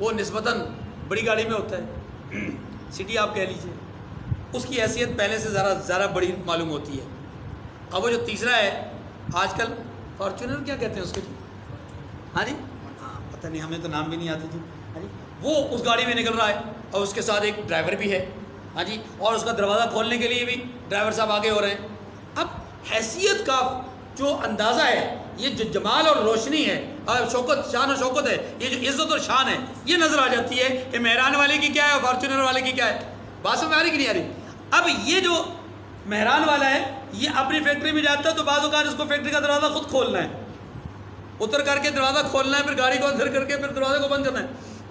وہ نسبتاً بڑی گاڑی میں ہوتا ہے، سٹی آپ کہہ لیجیے، اس کی حیثیت پہلے سے زیادہ بڑی معلوم ہوتی ہے۔ اب وہ جو تیسرا ہے، آج کل فارچونر کیا کہتے ہیں اس کو جی، ہاں جی، ہاں پتہ نہیں، ہمیں تو نام بھی نہیں آتے جی، ہاں جی، وہ اس گاڑی میں نکل رہا ہے اور اس کے ساتھ ایک ڈرائیور بھی ہے، ہاں جی، اور اس کا دروازہ کھولنے کے لیے بھی ڈرائیور صاحب آگے ہو رہے ہیں۔ اب حیثیت کا جو اندازہ ہے، یہ جو جمال اور روشنی ہے اور شوکت، شان و شوکت ہے، یہ جو عزت اور شان ہے، یہ نظر آ جاتی ہے کہ مہران والے کی کیا ہے اور فارچونر والے کی کیا ہے۔ بات سمجھ آ رہی کہ نہیں آ رہی؟ اب یہ جو مہران والا ہے، یہ اپنی فیکٹری میں جاتا ہے تو بعض اوقات اس کو فیکٹری کا دروازہ خود کھولنا ہے، اتر کر کے دروازہ کھولنا ہے، پھر گاڑی کو اندر کر کے پھر دروازے کو بند کرنا ہے۔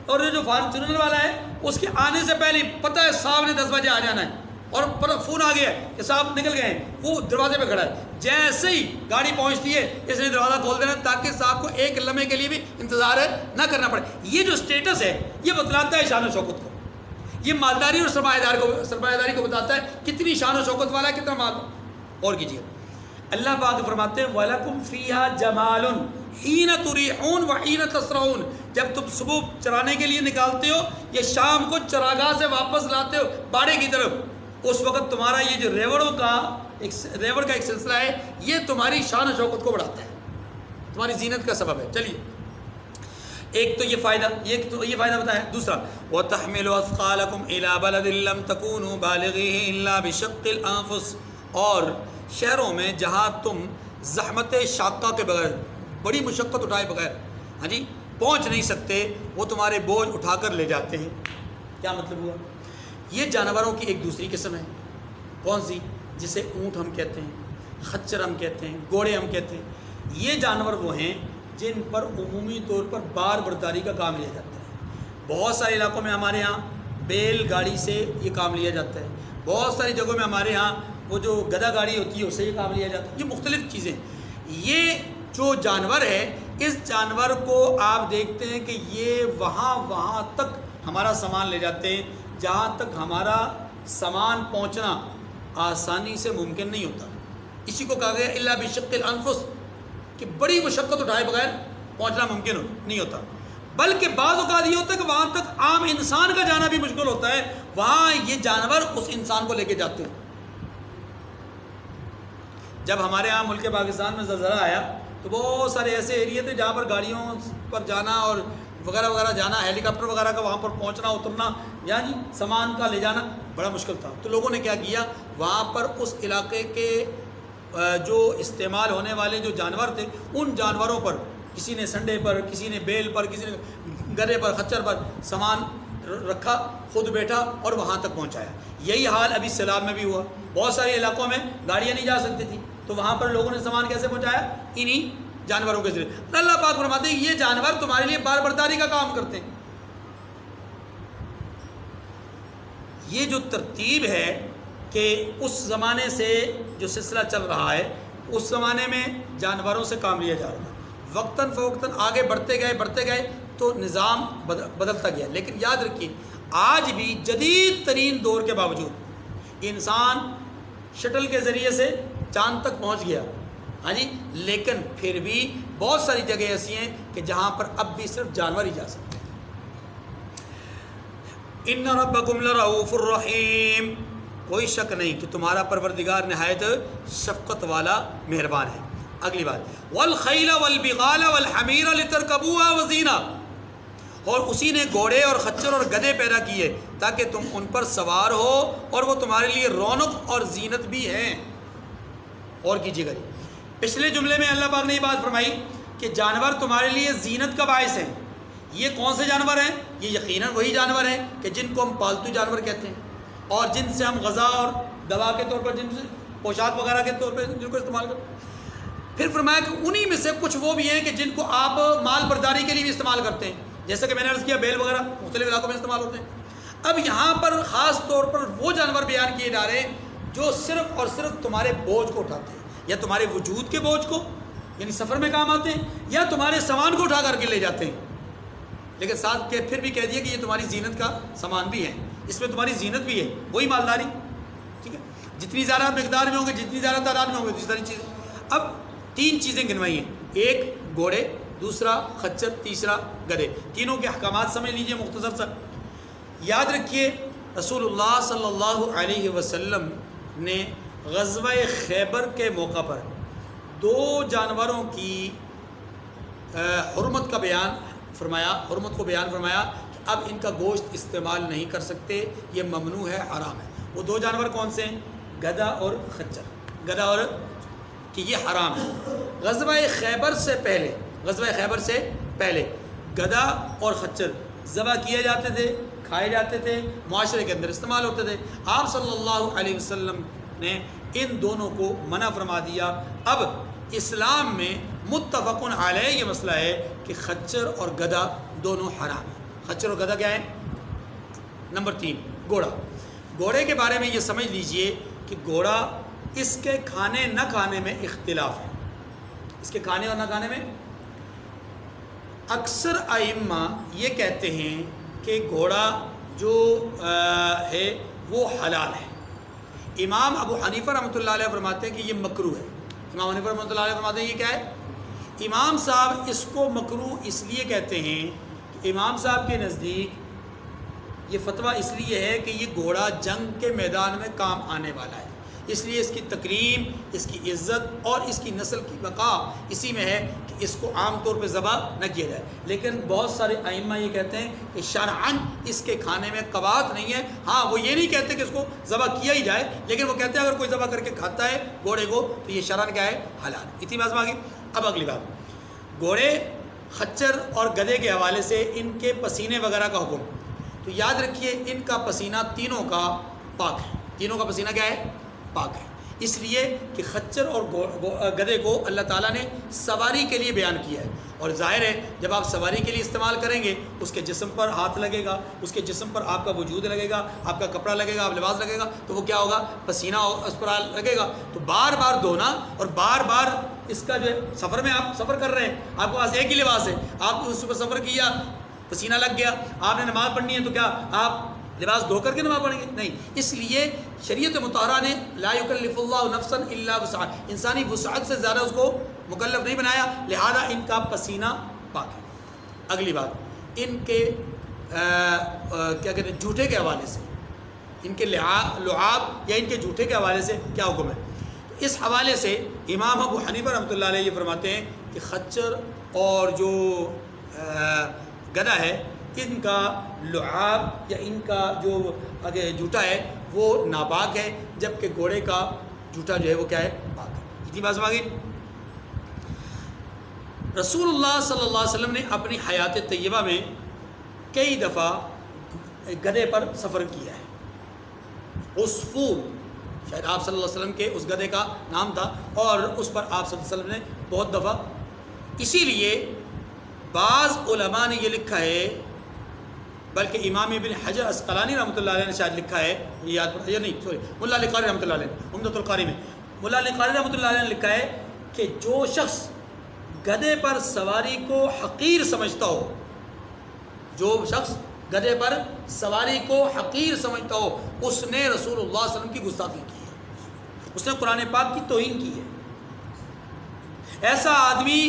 اور یہ جو فارچونر والا ہے، اس کے آنے سے پہلے پتہ ہے صاحب نے 10 بجے آ جانا ہے، اور فون آ گیا ہے کہ صاحب نکل گئے ہیں، وہ دروازے پہ کھڑا ہے، جیسے ہی گاڑی پہنچتی ہے اس نے دروازہ کھول دینا تاکہ صاحب کو ایک لمحے کے لیے بھی انتظار نہ کرنا پڑے۔ یہ جو سٹیٹس ہے، یہ بتلاتا ہے شان و شوکت کو، یہ مالداری اور سرمایہ داری کو بتاتا ہے کتنی شان و شوکت والا ہے، کتنا مال۔ اور کیجیے، اللہ پاک فرماتے ہیں وَلَكُمْ فِيهَا جَمَالٌ حِينَ تُرِيحُونَ وَحِينَ تَسْرَحُونَ، جب تم صبح چرانے کے لیے نکالتے ہو یا شام کو چراگاہ سے واپس لاتے ہو باڑے کی طرف، اس وقت تمہارا یہ جو ریوڑ کا ایک سلسلہ ہے، یہ تمہاری شان و شوکت کو بڑھاتا ہے، تمہاری زینت کا سبب ہے۔ چلیے، ایک تو یہ فائدہ بتایا۔ دوسرا، وَتَحْمِلُ أَثْقَالَكُمْ إِلَى بَلَدٍ لَمْ تَكُونُوا بَالِغِيهِ إِلَّا بِشَقِّ الْأَنفُسِ، اور شہروں میں جہاں تم زحمت شاقہ کے بغیر، بڑی مشقت اٹھائے بغیر، ہاں جی، پہنچ نہیں سکتے، وہ تمہارے بوجھ اٹھا کر لے جاتے ہیں۔ کیا مطلب ہوا؟ یہ جانوروں کی ایک دوسری قسم ہے، کون سی؟ جسے اونٹ ہم کہتے ہیں، خچر ہم کہتے ہیں، گھوڑے ہم کہتے ہیں۔ یہ جانور وہ ہیں جن پر عمومی طور پر بار برداری کا کام لیا جاتا ہے۔ بہت سارے علاقوں میں ہمارے ہاں بیل گاڑی سے یہ کام لیا جاتا ہے، بہت ساری جگہوں میں ہمارے ہاں وہ جو گدھا گاڑی ہوتی ہے اس سے یہ کام لیا جاتا ہے۔ یہ مختلف چیزیں، یہ جو جانور ہے، اس جانور کو آپ دیکھتے ہیں کہ یہ وہاں تک ہمارا سامان لے جاتے ہیں جہاں تک ہمارا سامان پہنچنا آسانی سے ممکن نہیں ہوتا۔ اسی کو کہا گیا الا بشق الانفس، کہ بڑی مشقت اٹھائے بغیر پہنچنا ممکن نہیں ہوتا۔ بلکہ بعض اوقات یہ ہوتا ہے کہ وہاں تک عام انسان کا جانا بھی مشکل ہوتا ہے، وہاں یہ جانور اس انسان کو لے کے جاتے ہیں۔ جب ہمارے ہاں ملک پاکستان میں زلزلہ آیا تو بہت سارے ایسے ایریے تھے جہاں پر گاڑیوں پر جانا اور وغیرہ جانا، ہیلی کاپٹر وغیرہ کا وہاں پر پہنچنا اترنا، یعنی سامان کا لے جانا بڑا مشکل تھا۔ تو لوگوں نے کیا کیا، وہاں پر اس علاقے کے جو استعمال ہونے والے جو جانور تھے، ان جانوروں پر کسی نے سنڈے پر، کسی نے بیل پر، کسی نے گدھے پر، خچر پر سامان رکھا، خود بیٹھا اور وہاں تک پہنچایا۔ یہی حال ابھی سیلاب میں بھی ہوا، بہت سارے علاقوں میں گاڑیاں نہیں جا سکتی تھی، تو وہاں پر لوگوں نے سامان کیسے پہنچایا؟ انہی جانوروں کے ذریعے۔ اللہ پاک فرماتے ہیں یہ جانور تمہارے لیے بار برداری کا کام کرتے ہیں۔ یہ جو ترتیب ہے کہ اس زمانے سے جو سلسلہ چل رہا ہے، اس زمانے میں جانوروں سے کام لیا جا رہا تھا، وقتاً فوقتاً آگے بڑھتے گئے تو نظام بدلتا گیا۔ لیکن یاد رکھیے، آج بھی جدید ترین دور کے باوجود انسان شٹل کے ذریعے سے چاند تک پہنچ گیا، ہاں جی، لیکن پھر بھی بہت ساری جگہ ایسی ہیں کہ جہاں پر اب بھی صرف جانور ہی جا سکتے ہیں۔ ان ربکم لرؤوف الرحیم، کوئی شک نہیں کہ تمہارا پروردگار نہایت شفقت والا مہربان ہے۔ اگلی بات، والخیل والبغال والحمیر لترکبوها وزینہ، اور اسی نے گھوڑے اور خچر اور گدھے پیدا کیے تاکہ تم ان پر سوار ہو، اور وہ تمہارے لیے رونق اور زینت بھی ہیں۔ اور کیجیے گا، پچھلے جملے میں اللہ پاک نے یہ بات فرمائی کہ جانور تمہارے لیے زینت کا باعث ہیں. یہ کون سے جانور ہیں؟ یہ یقیناً وہی جانور ہیں کہ جن کو ہم پالتو جانور کہتے ہیں اور جن سے ہم غذا اور دوا کے طور پر، جن سے پوشاک وغیرہ کے طور پر جن کو استعمال کرتے ہیں. پھر فرمایا کہ انہی میں سے کچھ وہ بھی ہیں کہ جن کو آپ مال برداری کے لیے بھی استعمال کرتے ہیں، جیسا کہ میں نے عرض کیا بیل وغیرہ مختلف علاقوں میں استعمال ہوتے ہیں. اب یہاں پر خاص طور پر وہ جانور بیان کیے جا رہے ہیں جو صرف اور صرف تمہارے بوجھ کو اٹھاتے ہیں، یا تمہارے وجود کے بوجھ کو یعنی سفر میں کام آتے ہیں، یا تمہارے سامان کو اٹھا کر کے لے جاتے ہیں. لیکن ساتھ کے پھر بھی کہہ دیا کہ یہ تمہاری زینت کا سامان بھی ہے، اس میں تمہاری زینت بھی ہے، وہی مالداری. ٹھیک ہے، جتنی زیادہ مقدار میں ہوں گے، جتنی زیادہ تعداد میں ہوں گے، دوسری ساری چیزیں. اب 3 چیزیں گنوائی ہیں، ایک گھوڑے، دوسرا خچر، تیسرا گدھے. تینوں کے احکامات سمجھ لیجئے مختصر سا. یاد رکھیے رسول اللہ صلی اللہ علیہ وسلم نے غزوہ خیبر کے موقع پر 2 جانوروں کی حرمت کا بیان فرمایا، حرمت کو بیان فرمایا کہ اب ان کا گوشت استعمال نہیں کر سکتے، یہ ممنوع ہے، حرام ہے. وہ 2 جانور کون سے ہیں؟ گدھا اور خچر. گدھا اور کہ یہ حرام ہے. غزوہ خیبر سے پہلے گدھا اور خچر ذبح کیے جاتے تھے، کھائے جاتے تھے، معاشرے کے اندر استعمال ہوتے تھے. آپ صلی اللہ علیہ وسلم نے ان دونوں کو منع فرما دیا. اب اسلام میں متفق علیہ یہ مسئلہ ہے کہ خچر اور گدھا دونوں حرام ہیں. خچر اور گدھا کیا ہے؟ نمبر 3 گھوڑا. گھوڑے کے بارے میں یہ سمجھ لیجئے کہ گھوڑا، اس کے کھانے نہ کھانے میں اختلاف ہے. اس کے کھانے اور نہ کھانے میں اکثر ائمہ یہ کہتے ہیں کہ گھوڑا جو ہے وہ حلال ہے. امام ابو حنیفہ رحمۃ اللہ علیہ فرماتے ہیں کہ یہ مکروہ ہے. امام حنیفہ رحمۃ اللہ علیہ فرماتے ہیں یہ کیا ہے؟ امام صاحب اس کو مکروہ اس لیے کہتے ہیں کہ امام صاحب کے نزدیک یہ فتویٰ اس لیے ہے کہ یہ گھوڑا جنگ کے میدان میں کام آنے والا ہے، اس لیے اس کی تکریم، اس کی عزت اور اس کی نسل کی بقا اسی میں ہے کہ اس کو عام طور پہ ذبح نہ کیا جائے. لیکن بہت سارے ائمہ یہ کہتے ہیں کہ شرعاً اس کے کھانے میں قباحت نہیں ہے. ہاں وہ یہ نہیں کہتے کہ اس کو ذبح کیا ہی جائے، لیکن وہ کہتے ہیں اگر کوئی ذبح کر کے کھاتا ہے گھوڑے کو تو یہ شرعاً کیا ہے؟ حلال. اتنی بات آ گئی. اب اگلی بات، گھوڑے، خچر اور گدھے کے حوالے سے ان کے پسینے وغیرہ کا حکم. تو یاد رکھیے ان کا پسینہ تینوں کا پاک ہے. تینوں کا پسینہ کیا ہے؟ پاک ہے. اس لیے کہ خچر اور گدھے کو اللہ تعالیٰ نے سواری کے لیے بیان کیا ہے، اور ظاہر ہے جب آپ سواری کے لیے استعمال کریں گے اس کے جسم پر ہاتھ لگے گا، اس کے جسم پر آپ کا وجود لگے گا، آپ کا کپڑا لگے گا، آپ لباس لگے گا، تو وہ کیا ہوگا؟ پسینہ اس پر لگے گا. تو بار بار دھونا اور بار بار اس کا جو ہے، سفر میں آپ سفر کر رہے ہیں، آپ کے پاس ایک ہی لباس ہے، آپ اس پر سفر کیا، پسینہ لگ گیا، آپ نے نماز پڑھنی ہے تو کیا آپ لباس دھو کر کے نماز پڑھیں گے؟ نہیں. اس لیے شریعت مطہرہ نے لا یکلف اللہ نفسا الا وسعها، انسانی وسعت سے زیادہ اس کو مکلف نہیں بنایا، لہذا ان کا پسینہ پاک ہے. اگلی بات، ان کے کیا کہتے ہیں جھوٹے کے حوالے سے، ان کے لعاب یا ان کے جھوٹے کے حوالے سے کیا حکم ہے؟ اس حوالے سے امام ابو حنیفہ رحمۃ اللہ علیہ یہ فرماتے ہیں کہ خچر اور جو گدھا ہے ان کا لعاب یا ان کا جو جھوٹا ہے وہ ناپاک ہے، جبکہ گھوڑے کا جھوٹا جو ہے وہ کیا ہے؟ پاک ہے. اتنی بات سمجھ گئی. رسول اللہ صلی اللہ علیہ وسلم نے اپنی حیات طیبہ میں کئی دفعہ گدھے پر سفر کیا ہے. عصفور شاید آپ صلی اللہ علیہ وسلم کے اس گدھے کا نام تھا، اور اس پر آپ صلی اللہ علیہ وسلم نے بہت دفعہ، اسی لیے بعض علماء نے یہ لکھا ہے، بلکہ امام ابن حجر اسقلانی رحمۃ اللہ علیہ نے شاید لکھا ہے، یہ نہیں سوری ملا علی قاری رحمۃ اللہ علیہ عمدۃ القاری میں ملا علی قاری رحمۃ اللہ علیہ نے لکھا ہے کہ جو شخص گدھے پر سواری کو حقیر سمجھتا ہو، جو شخص گدھے پر سواری کو حقیر سمجھتا ہو، اس نے رسول اللہ صلی اللہ علیہ وسلم کی گستاخی کی ہے، اس نے قرآن پاک کی توہین کی ہے. ایسا آدمی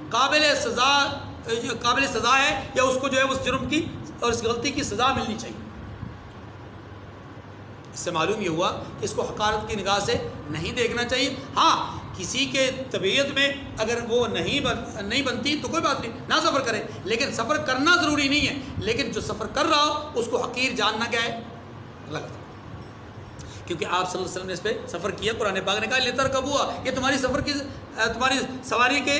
قابل سزا ہے، یا اس کو جو ہے اس جرم کی اور اس غلطی کی سزا ملنی چاہیے. اس سے معلوم یہ ہوا کہ اس کو حقارت کی نگاہ سے نہیں دیکھنا چاہیے. ہاں کسی کے طبیعت میں اگر وہ نہیں بنتی تو کوئی بات نہیں، نہ سفر کرے، لیکن سفر کرنا ضروری نہیں ہے. لیکن جو سفر کر رہا ہو اس کو حقیر جاننا کیا ہے؟ غلط. کیونکہ آپ صلی اللہ علیہ وسلم نے اس پہ سفر کیا. قرآن پاک نے کہا لترکبوها، یہ تمہاری سفر کی تمہاری سواری کے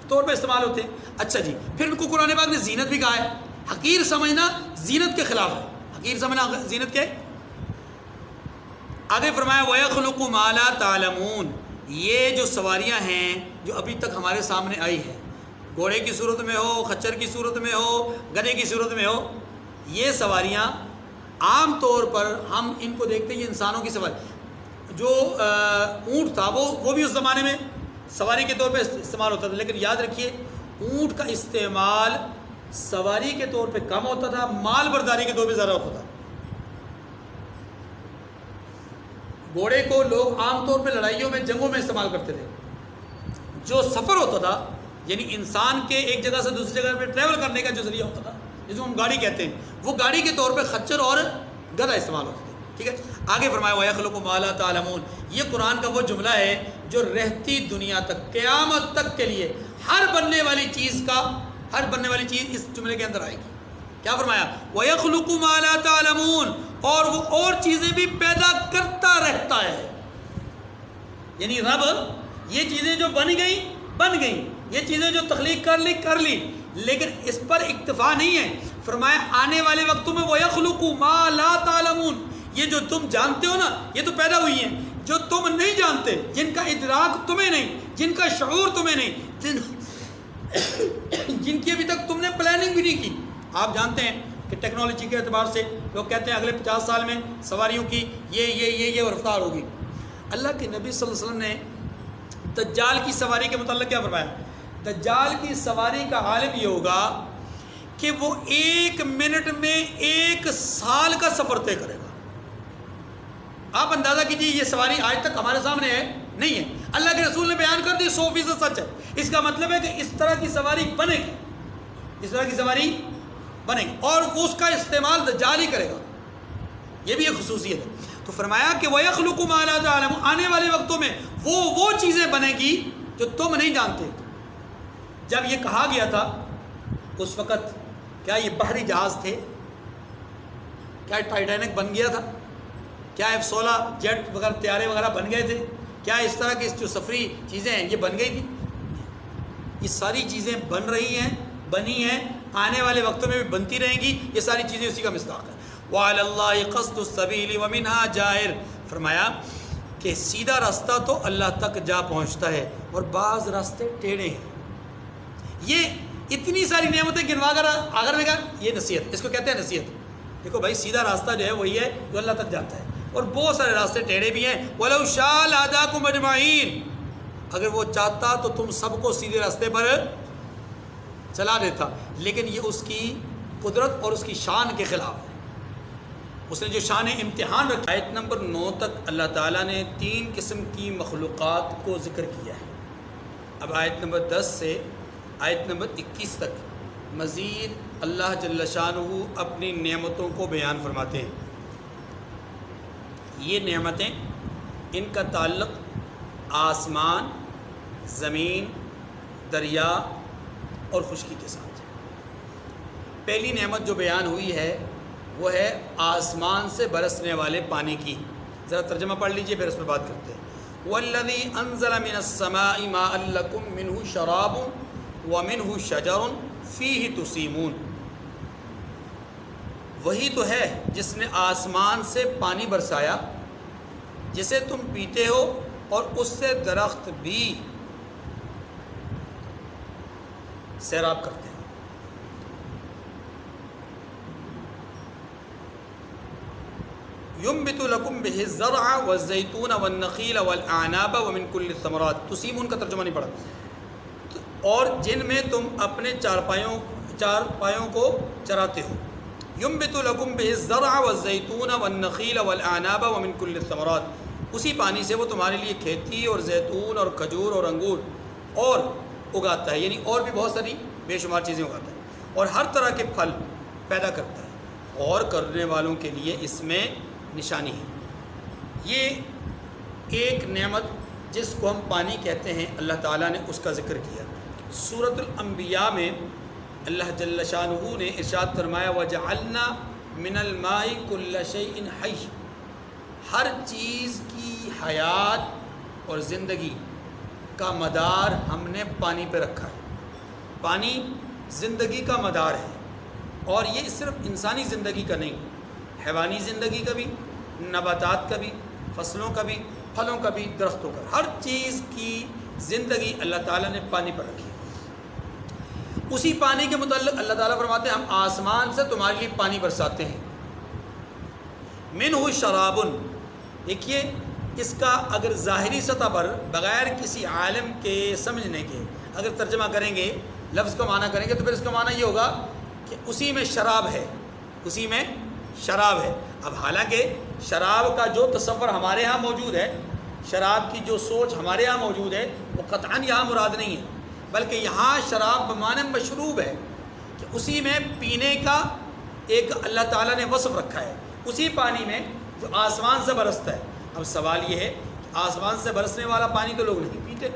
طور پہ استعمال ہوتے ہیں. اچھا جی، پھر ان کو قرآن پاک نے زینت بھی کہا ہے. حقیر سمجھنا زینت کے خلاف ہے، حقیر سمجھنا زینت کے. آگے فرمایا وَيَخْلُقُ مَا لَا تَعْلَمُونَ، یہ جو سواریاں ہیں جو ابھی تک ہمارے سامنے آئی ہیں، گھوڑے کی صورت میں ہو، خچر کی صورت میں ہو، گدھے کی صورت میں ہو، یہ سواریاں عام طور پر ہم ان کو دیکھتے ہیں. یہ انسانوں کی سواری، جو اونٹ تھا وہ بھی اس زمانے میں سواری کے طور پہ استعمال ہوتا تھا. لیکن یاد رکھیے اونٹ کا استعمال سواری کے طور پہ کم ہوتا تھا، مال برداری کے طور پہ زیادہ ہوتا تھا. گھوڑے کو لوگ عام طور پہ لڑائیوں میں، جنگوں میں استعمال کرتے تھے. جو سفر ہوتا تھا یعنی انسان کے ایک جگہ سے دوسری جگہ پہ ٹریول کرنے کا جو ذریعہ ہوتا تھا، جس کو ہم گاڑی کہتے ہیں، وہ گاڑی کے طور پہ خچر اور گدھا استعمال ہوتے تھے. ٹھیک ہے، آگے فرمایا وَيَخْلُقُ مَا لَا تَعْلَمُونَ. یہ قرآن کا وہ جملہ ہے جو رہتی دنیا تک، قیامت تک کے لیے ہر بننے والی چیز اس جملے کے اندر آئے گی. کیا فرمایا؟ وَيَخْلُقُ مَا لَا تَعْلَمُونَ، اور وہ اور چیزیں بھی پیدا کرتا رہتا ہے. یعنی رب یہ چیزیں جو بن گئیں، یہ چیزیں جو تخلیق کر لی، لیکن اس پر اکتفا نہیں ہے. فرمایا آنے والے وقتوں میں وَيَخْلُقُ مَا لَا تَعْلَمُونَ، یہ جو تم جانتے ہو نا یہ تو پیدا ہوئی ہیں. جو تم نہیں جانتے، جن کا ادراک تمہیں نہیں، جن کا شعور تمہیں نہیں، جن کی ابھی تک تم نے پلاننگ بھی نہیں کی. آپ جانتے ہیں کہ ٹیکنالوجی کے اعتبار سے لوگ کہتے ہیں اگلے 50 سال میں سواریوں کی یہ رفتار ہوگی. اللہ کے نبی صلی اللہ علیہ وسلم نے دجال کی سواری کے متعلق کیا فرمایا؟ دجال کی سواری کا عالم یہ ہوگا کہ وہ 1 منٹ میں 1 سال کا سفر طے کرے گا. آپ اندازہ کیجیے یہ سواری آج تک ہمارے سامنے ہے نہیں ہے. اللہ کے رسول نے بیان کر دی 100% سچ ہے. اس کا مطلب ہے کہ اس طرح کی سواری بنے گی، اور اس کا استعمال دجال ہی کرے گا. یہ بھی ایک خصوصیت ہے. تو فرمایا کہ وَيَخْلُقُ مَا لَا تَعْلَمُونَ، آنے والے وقتوں میں وہ چیزیں بنے گی جو تم نہیں جانتے. جب یہ کہا گیا تھا اس وقت کیا یہ بحری جہاز تھے؟ کیا ٹائٹینک بن گیا تھا؟ کیا F-16 جیٹ وغیرہ طیارے وغیرہ بن گئے تھے؟ کیا اس طرح کی جو سفری چیزیں ہیں یہ بن گئی تھی؟ یہ ساری چیزیں بن رہی ہیں، بنی ہیں، آنے والے وقتوں میں بھی بنتی رہیں گی. یہ ساری چیزیں اسی کا مصداق ہے. وَعَلَى اللَّهِ قَصْدُ السَّبِيلِ وَمِنْهَا جَائِرٌ. فرمایا کہ سیدھا راستہ تو اللہ تک جا پہنچتا ہے اور بعض راستے ٹیڑھے ہیں. یہ اتنی ساری نعمتیں گنوا کر آخر میں کہا یہ نصیحت، اس کو کہتے ہیں نصیحت. دیکھو بھائی سیدھا راستہ جو ہے وہی ہے جو اللہ تک جاتا ہے، اور بہت سارے راستے ٹیڑھے بھی ہیں. وَلَوْ شَاءَ لَهَدَاكُمْ أَجْمَعِينَ، اگر وہ چاہتا تو تم سب کو سیدھے راستے پر چلا دیتا، لیکن یہ اس کی قدرت اور اس کی شان کے خلاف ہے. اس نے جو شان امتحان رکھا. آیت نمبر 9 تک اللہ تعالیٰ نے 3 قسم کی مخلوقات کو ذکر کیا ہے. اب آیت نمبر 10 سے آیت نمبر 21 تک مزید اللہ جل شانہ اپنی نعمتوں کو بیان فرماتے ہیں. یہ نعمتیں، ان کا تعلق آسمان، زمین، دریا اور خشکی کے ساتھ ہے. پہلی نعمت جو بیان ہوئی ہے وہ ہے آسمان سے برسنے والے پانی کی. ذرا ترجمہ پڑھ لیجئے پھر اس پر بات کرتے ہیں. وَالَّذِي أَنزَلَ مِنَ السَّمَاءِ مَاءً لَكُم مِّنْهُ شَرَابٌ وَمِنْهُ شَجَرٌ فِيهِ تُسِيمُونَ. وہی تو ہے جس نے آسمان سے پانی برسایا جسے تم پیتے ہو، اور اس سے درخت بھی سیراب کرتے ہیں. ينبت لكم به الزرع والزيتون والنخيل والأعناب ومن كل الثمرات. تسیمون کا ترجمہ نہیں پڑھا. اور جن میں تم اپنے چار پایوں کو چراتے ہو. ينبت لكم به الزرع والزيتون والنخيل والأعناب ومن كل الثمرات. اسی پانی سے وہ تمہارے لیے کھیتی اور زیتون اور کھجور اور انگور اور اگاتا ہے، یعنی اور بھی بہت ساری بے شمار چیزیں اگاتا ہے، اور ہر طرح کے پھل پیدا کرتا ہے، اور کرنے والوں کے لیے اس میں نشانی ہے. یہ ایک نعمت جس کو ہم پانی کہتے ہیں اللہ تعالیٰ نے اس کا ذکر کیا. سورۃ الانبیاء میں اللہ جل شانہ نے ارشاد فرمایا وَجَعَلْنَا مِنَ الْمَاءِ كُلَّ شَيْءٍ حَيٍّ. ہر چیز کی حیات اور زندگی کا مدار ہم نے پانی پہ رکھا ہے. پانی زندگی کا مدار ہے، اور یہ صرف انسانی زندگی کا نہیں، حیوانی زندگی کا بھی، نباتات کا بھی، فصلوں کا بھی، پھلوں کا بھی، درختوں کا، ہر چیز کی زندگی اللہ تعالیٰ نے پانی پر رکھی ہے. اسی پانی کے متعلق اللہ تعالیٰ فرماتے ہیں ہم آسمان سے تمہارے لیے پانی برساتے ہیں. منہ شراب. دیکھیے اس کا اگر ظاہری سطح پر بغیر کسی عالم کے سمجھنے کے اگر ترجمہ کریں گے، لفظ کا معنی کریں گے، تو پھر اس کا معنی یہ ہوگا کہ اسی میں شراب ہے، اسی میں شراب ہے. اب حالانکہ شراب کا جو تصور ہمارے ہاں موجود ہے، شراب کی جو سوچ ہمارے ہاں موجود ہے، وہ قطعاً یہاں مراد نہیں ہے، بلکہ یہاں شراب بمعنی مشروب ہے کہ اسی میں پینے کا ایک اللہ تعالیٰ نے وصف رکھا ہے، اسی پانی میں جو آسمان سے برستا ہے. اب سوال یہ ہے کہ آسمان سے برسنے والا پانی تو لوگ نہیں پیتے،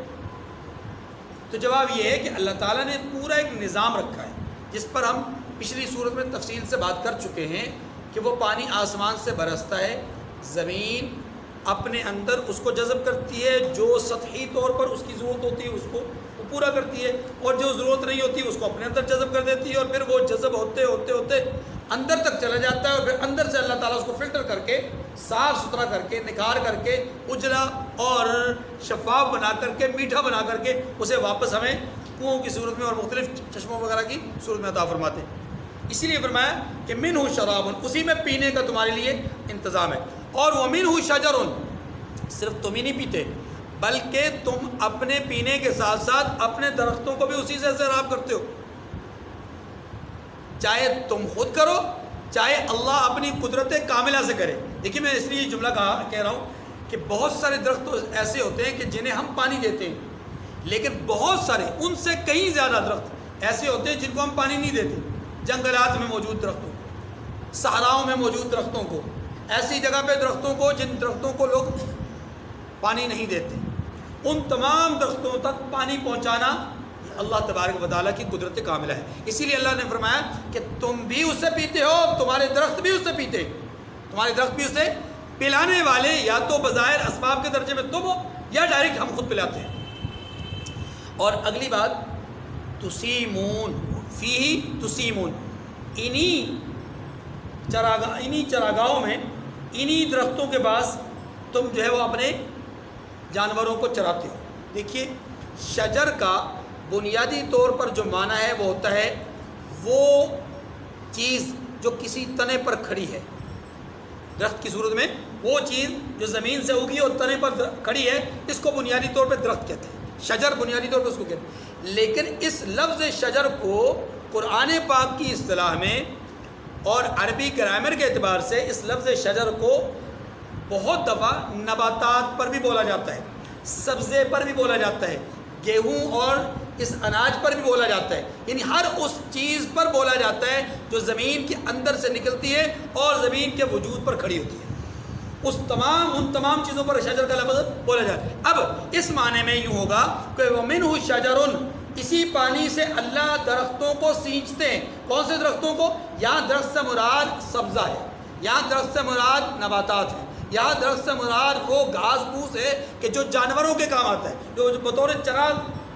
تو جواب یہ ہے کہ اللہ تعالیٰ نے پورا ایک نظام رکھا ہے جس پر ہم پچھلی صورت میں تفصیل سے بات کر چکے ہیں کہ وہ پانی آسمان سے برستا ہے، زمین اپنے اندر اس کو جذب کرتی ہے، جو سطحی طور پر اس کی ضرورت ہوتی ہے اس کو وہ پورا کرتی ہے، اور جو ضرورت نہیں ہوتی اس کو اپنے اندر جذب کر دیتی ہے، اور پھر وہ جذب ہوتے ہوتے ہوتے اندر تک چلا جاتا ہے، اور پھر اندر سے اللہ تعالیٰ اس کو فلٹر کر کے صاف ستھرا کر کے نکھار کر کے اجلا اور شفاف بنا کر کے میٹھا بنا کر کے اسے واپس ہمیں کنوؤں کی صورت میں اور مختلف چشموں وغیرہ کی صورت میں عطا فرماتے ہیں. اسی لیے فرمایا کہ منہ شراب، اسی میں پینے کا تمہارے لیے انتظام ہے. اور ومنہ شجر، صرف تم ہی نہیں پیتے بلکہ تم اپنے پینے کے ساتھ ساتھ اپنے درختوں کو بھی اسی سے سیراب کرتے ہو، چاہے تم خود کرو چاہے اللہ اپنی قدرت کاملہ سے کرے. دیکھیے میں اس لیے یہ جملہ کہہ رہا ہوں کہ بہت سارے درخت ایسے ہوتے ہیں کہ جنہیں ہم پانی دیتے ہیں، لیکن بہت سارے ان سے کہیں زیادہ درخت ایسے ہوتے ہیں جن کو ہم پانی نہیں دیتے. جنگلات میں موجود درختوں کو، صحراؤں میں موجود درختوں کو، ایسی جگہ پہ درختوں کو جن درختوں کو لوگ پانی نہیں دیتے، ان تمام درختوں تک پانی پہنچانا اللہ تبارک و تعالیٰ کی قدرت کاملہ ہے. اسی لیے اللہ نے فرمایا کہ تم بھی اس سے پیتے ہو، تمہارے درخت بھی اس سے پیتے، تمہارے درخت بھی اس سے پلانے والے یا تو بظاہر اسباب کے درجے میں تم ہو یا ڈائریکٹ ہم خود پلاتے ہیں. اور اگلی بات تسیمون، فیہ تسیمون، انہی چراگاہوں میں، انہی درختوں کے پاس تم جو ہے وہ اپنے جانوروں کو چراتے ہو. دیکھیے شجر کا بنیادی طور پر جو معنی ہے وہ ہوتا ہے وہ چیز جو کسی تنے پر کھڑی ہے. درخت کی صورت میں وہ چیز جو زمین سے اگی اور تنے پر کھڑی ہے، اس کو بنیادی طور پہ درخت کہتے ہیں، شجر بنیادی طور پہ اس کو کہتے ہیں. لیکن اس لفظ شجر کو قرآن پاک کی اصطلاح میں اور عربی گرامر کے اعتبار سے اس لفظ شجر کو بہت دفعہ نباتات پر بھی بولا جاتا ہے، سبزے پر بھی بولا جاتا ہے، گیہوں اور اس اناج پر بھی بولا جاتا ہے، یعنی ہر اس چیز پر بولا جاتا ہے جو زمین کے اندر سے نکلتی ہے اور زمین کے وجود پر کھڑی ہوتی ہے. ان تمام چیزوں پر شجر کا لفظ بولا جاتا ہے. اب اس معنی میں یوں ہوگا کہ وَمِنْهُ شَجَرٌ، اسی پانی سے اللہ درختوں کو سینچتے ہیں. کون سے درختوں کو؟ یہاں درخت سے مراد سبزہ ہے، یہاں درخت سے مراد نباتات ہیں، یہاں درخت سے مراد وہ گھاس پھوس ہے کہ جو جانوروں کے کام آتا ہے، جو بطور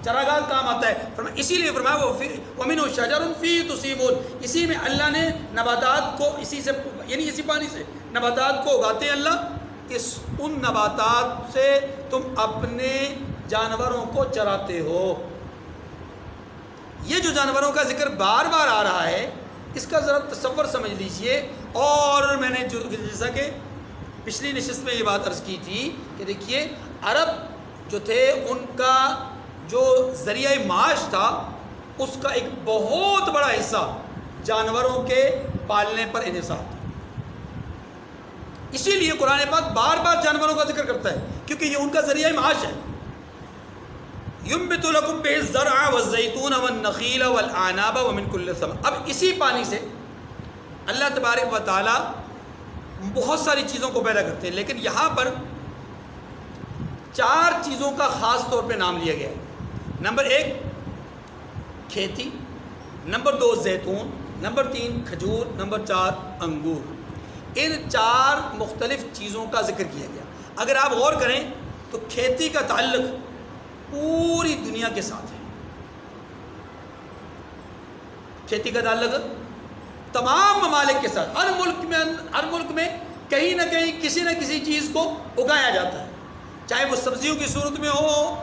چراگاہ کام آتا ہے. اسی لیے فرمایا وَمِنْهُ شَجَرٌ فِيهِ تُسِيمُونَ، اسی میں اللہ نے نباتات کو اسی سے یعنی اسی پانی سے نباتات کو اگاتے ہیں اللہ، ان نباتات سے تم اپنے جانوروں کو چراتے ہو. یہ جو جانوروں کا ذکر بار بار آ رہا ہے اس کا ذرا تصور سمجھ لیجئے. اور میں نے جیسا کہ پچھلی نشست میں یہ بات عرض کی تھی کہ دیکھیے عرب جو تھے ان کا جو ذریعہ معاش تھا اس کا ایک بہت بڑا حصہ جانوروں کے پالنے پر انحصار تھا. اسی لیے قرآن پاک بار بار جانوروں کا ذکر کرتا ہے کیونکہ یہ ان کا ذریعہ معاش ہے. يُنبِتُ لَكُمْ بِهِ الزَّرْعَ وَالزَّيْتُونَ وَالنَّخِيلَ وَالْأَعْنَابَ وَمِنْ كُلِّ الثَّمَرِ. اب اسی پانی سے اللہ تبارک و تعالی بہت ساری چیزوں کو پیدا کرتے ہیں، لیکن یہاں پر 4 چیزوں کا خاص طور پہ نام لیا گیا ہے. نمبر 1 کھیتی، نمبر 2 زیتون، نمبر 3 کھجور، نمبر 4 انگور. ان 4 مختلف چیزوں کا ذکر کیا گیا۔ اگر آپ غور کریں تو کھیتی کا تعلق پوری دنیا کے ساتھ ہے، کھیتی کا تعلق تمام ممالک کے ساتھ، ہر ملک میں کہیں نہ کہیں کسی نہ کسی چیز کو اگایا جاتا ہے، چاہے وہ سبزیوں کی صورت میں ہو،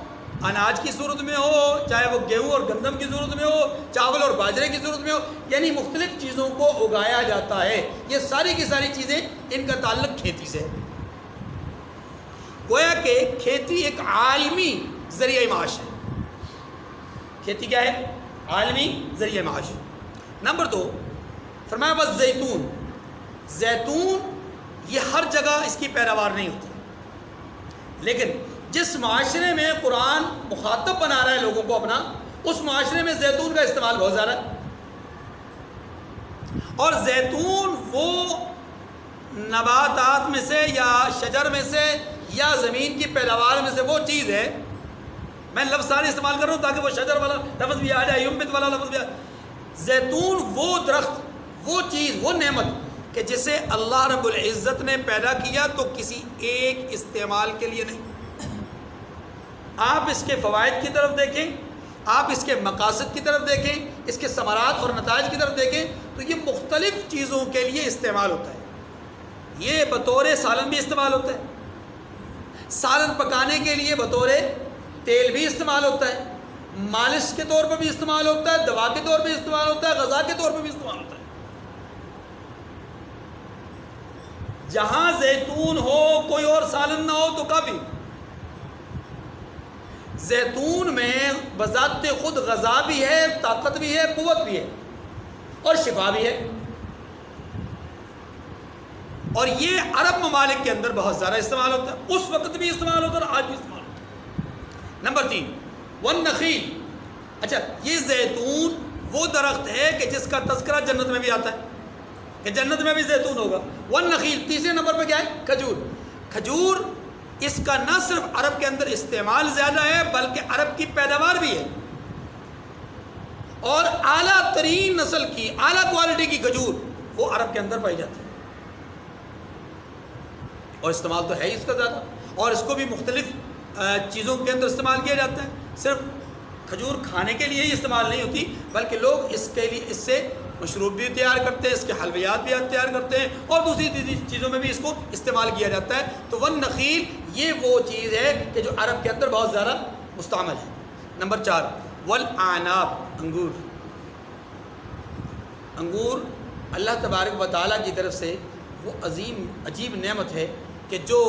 اناج کی صورت میں ہو، چاہے وہ گیہوں اور گندم کی صورت میں ہو، چاول اور باجرے کی صورت میں ہو، یعنی مختلف چیزوں کو اگایا جاتا ہے۔ یہ ساری کی ساری چیزیں ان کا تعلق کھیتی سے ہے۔ گویا کہ کھیتی ایک عالمی ذریعہ معاش ہے۔ کھیتی کیا ہے؟ عالمی ذریعہ معاش۔ نمبر 2 فرمایا بس زیتون، زیتون یہ ہر جگہ اس کی پیداوار نہیں ہوتی، لیکن جس معاشرے میں قرآن مخاطب بنا رہا ہے لوگوں کو اپنا، اس معاشرے میں زیتون کا استعمال بہت زیادہ ہے۔ اور زیتون وہ نباتات میں سے یا شجر میں سے یا زمین کی پیداوار میں سے وہ چیز ہے، میں لفظ سارے استعمال کر رہا ہوں تاکہ وہ شجر والا لفظ بھی آ جائے، ینبت والا لفظ بھی آ جائے۔ زیتون وہ درخت، وہ چیز، وہ نعمت کہ جسے اللہ رب العزت نے پیدا کیا تو کسی ایک استعمال کے لیے نہیں۔ آپ اس کے فوائد کی طرف دیکھیں، آپ اس کے مقاصد کی طرف دیکھیں، اس کے ثمرات اور نتائج کی طرف دیکھیں تو یہ مختلف چیزوں کے لیے استعمال ہوتا ہے۔ یہ بطور سالن بھی استعمال ہوتا ہے، سالن پکانے کے لیے بطور تیل بھی استعمال ہوتا ہے، مالش کے طور پر بھی استعمال ہوتا ہے، دوا کے طور پر استعمال ہوتا ہے، غذا کے طور پر بھی استعمال ہوتا ہے۔ جہاں زیتون ہو کوئی اور سالن نہ ہو تو کافی۔ زیتون میں بذات خود غذا بھی ہے، طاقت بھی ہے، قوت بھی ہے اور شفا بھی ہے، اور یہ عرب ممالک کے اندر بہت زیادہ استعمال ہوتا ہے، اس وقت بھی استعمال ہوتا ہے اور آج بھی استعمال ہوتا ہے۔ نمبر 3 والنخیل، اچھا یہ زیتون وہ درخت ہے کہ جس کا تذکرہ جنت میں بھی آتا ہے کہ جنت میں بھی زیتون ہوگا۔ والنخیل، تیسرے نمبر پہ کیا ہے؟ کھجور۔ کھجور اس کا نہ صرف عرب کے اندر استعمال زیادہ ہے بلکہ عرب کی پیداوار بھی ہے، اور اعلیٰ ترین نسل کی، اعلیٰ کوالٹی کی کھجور وہ عرب کے اندر پائی جاتی ہے، اور استعمال تو ہے ہی اس کا زیادہ، اور اس کو بھی مختلف چیزوں کے اندر استعمال کیا جاتا ہے۔ صرف کھجور کھانے کے لیے ہی استعمال نہیں ہوتی بلکہ لوگ اس کے لیے اس سے مشروب بھی تیار کرتے ہیں، اس کے حلویات بھی تیار کرتے ہیں، اور دوسری چیزوں میں بھی اس کو استعمال کیا جاتا ہے۔ تو والنخیل یہ وہ چیز ہے کہ جو عرب کے اندر بہت زیادہ مستعمل ہے۔ نمبر 4 والاعناب، انگور۔ انگور اللہ تبارک و تعالیٰ کی طرف سے وہ عجیب نعمت ہے کہ جو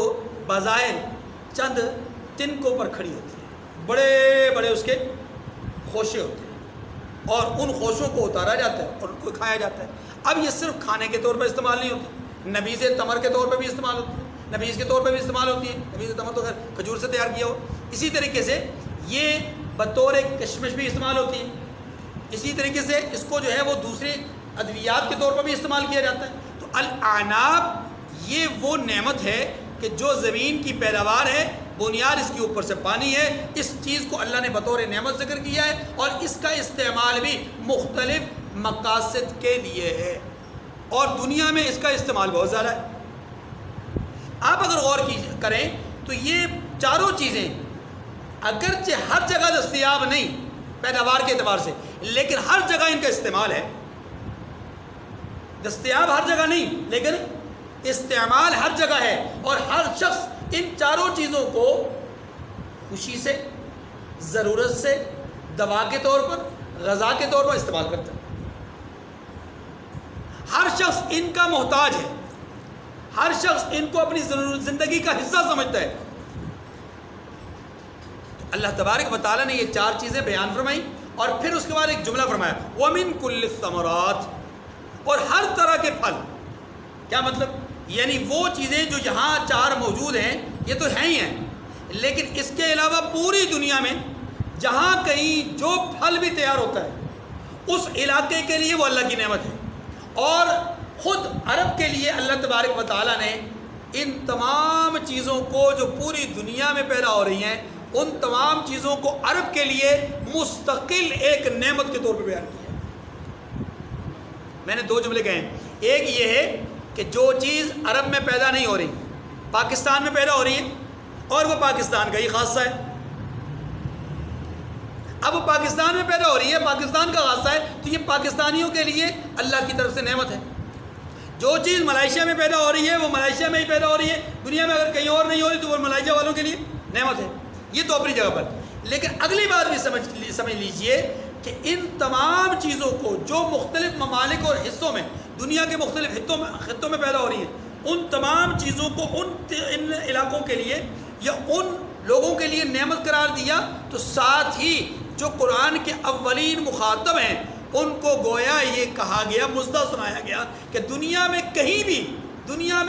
بظاہر چند تنکوں پر کھڑی ہوتی ہے، بڑے بڑے اس کے خوشے ہوتے ہیں، اور ان خوشوں کو اتارا جاتا ہے اور ان کو کھایا جاتا ہے۔ اب یہ صرف کھانے کے طور پر استعمال نہیں ہوتی، نبیذ تمر کے طور پر بھی استعمال ہوتی ہے، نبیذ کے طور پر بھی استعمال ہوتی ہے، نبیذ تمر تو خیر کھجور سے تیار کیا ہو۔ اسی طریقے سے یہ بطور کشمش بھی استعمال ہوتی ہے، اسی طریقے سے اس کو جو ہے وہ دوسرے ادویات کے طور پر بھی استعمال کیا جاتا ہے۔ تو الاعناب یہ وہ نعمت ہے کہ جو زمین کی پیداوار ہے، بنیاد اس کے اوپر سے پانی ہے، اس چیز کو اللہ نے بطور نعمت ذکر کیا ہے، اور اس کا استعمال بھی مختلف مقاصد کے لیے ہے، اور دنیا میں اس کا استعمال بہت زیادہ ہے۔ آپ اگر غور کریں تو یہ چاروں چیزیں اگرچہ ہر جگہ دستیاب نہیں پیداوار کے اعتبار سے، لیکن ہر جگہ ان کا استعمال ہے۔ دستیاب ہر جگہ نہیں لیکن استعمال ہر جگہ ہے، اور ہر شخص ان چاروں چیزوں کو خوشی سے، ضرورت سے، دوا کے طور پر، غذا کے طور پر استعمال کرتا ہے۔ ہر شخص ان کا محتاج ہے، ہر شخص ان کو اپنی زندگی کا حصہ سمجھتا ہے۔ تو اللہ تبارک و تعالیٰ نے یہ 4 چیزیں بیان فرمائی، اور پھر اس کے بعد ایک جملہ فرمایا وَمِن كُلِّ الثَّمَرَاتِ، اور ہر طرح کے پھل۔ کیا مطلب؟ یعنی وہ چیزیں جو یہاں 4 موجود ہیں یہ تو ہیں ہی ہیں، لیکن اس کے علاوہ پوری دنیا میں جہاں کہیں جو پھل بھی تیار ہوتا ہے اس علاقے کے لیے وہ اللہ کی نعمت ہے، اور خود عرب کے لیے اللہ تبارک و تعالیٰ نے ان تمام چیزوں کو جو پوری دنیا میں پیدا ہو رہی ہیں، ان تمام چیزوں کو عرب کے لیے مستقل ایک نعمت کے طور پر بیان کیا۔ میں نے 2 جملے کہے ہیں، ایک یہ ہے کہ جو چیز عرب میں پیدا نہیں ہو رہی پاکستان میں پیدا ہو رہی ہے، اور وہ پاکستان کا ہی خاصہ ہے. اب وہ پاکستان میں پیدا ہو رہی ہے، پاکستان کا خاصہ ہے، تو یہ پاکستانیوں کے لیے اللہ کی طرف سے نعمت ہے. جو چیز ملائیشیا میں پیدا ہو رہی ہے وہ ملائیشیا میں ہی پیدا ہو رہی ہے، دنیا میں اگر کہیں اور نہیں ہو رہی تو وہ ملائیشیا والوں کے لیے نعمت ہے. یہ تو اپنی جگہ پر. لیکن اگلی بات بھی سمجھ لیجئے کہ ان تمام چیزوں کو جو مختلف ممالک اور حصوں میں دنیا کے مختلف خطوں میں پیدا ہو رہی ہیں، ان تمام چیزوں کو ان علاقوں کے لیے یا ان لوگوں کے لیے نعمت قرار دیا، تو ساتھ ہی جو قرآن کے اولین مخاطب ہیں ان کو گویا یہ کہا گیا، مژدہ سنایا گیا کہ دنیا میں کہیں بھی، دنیا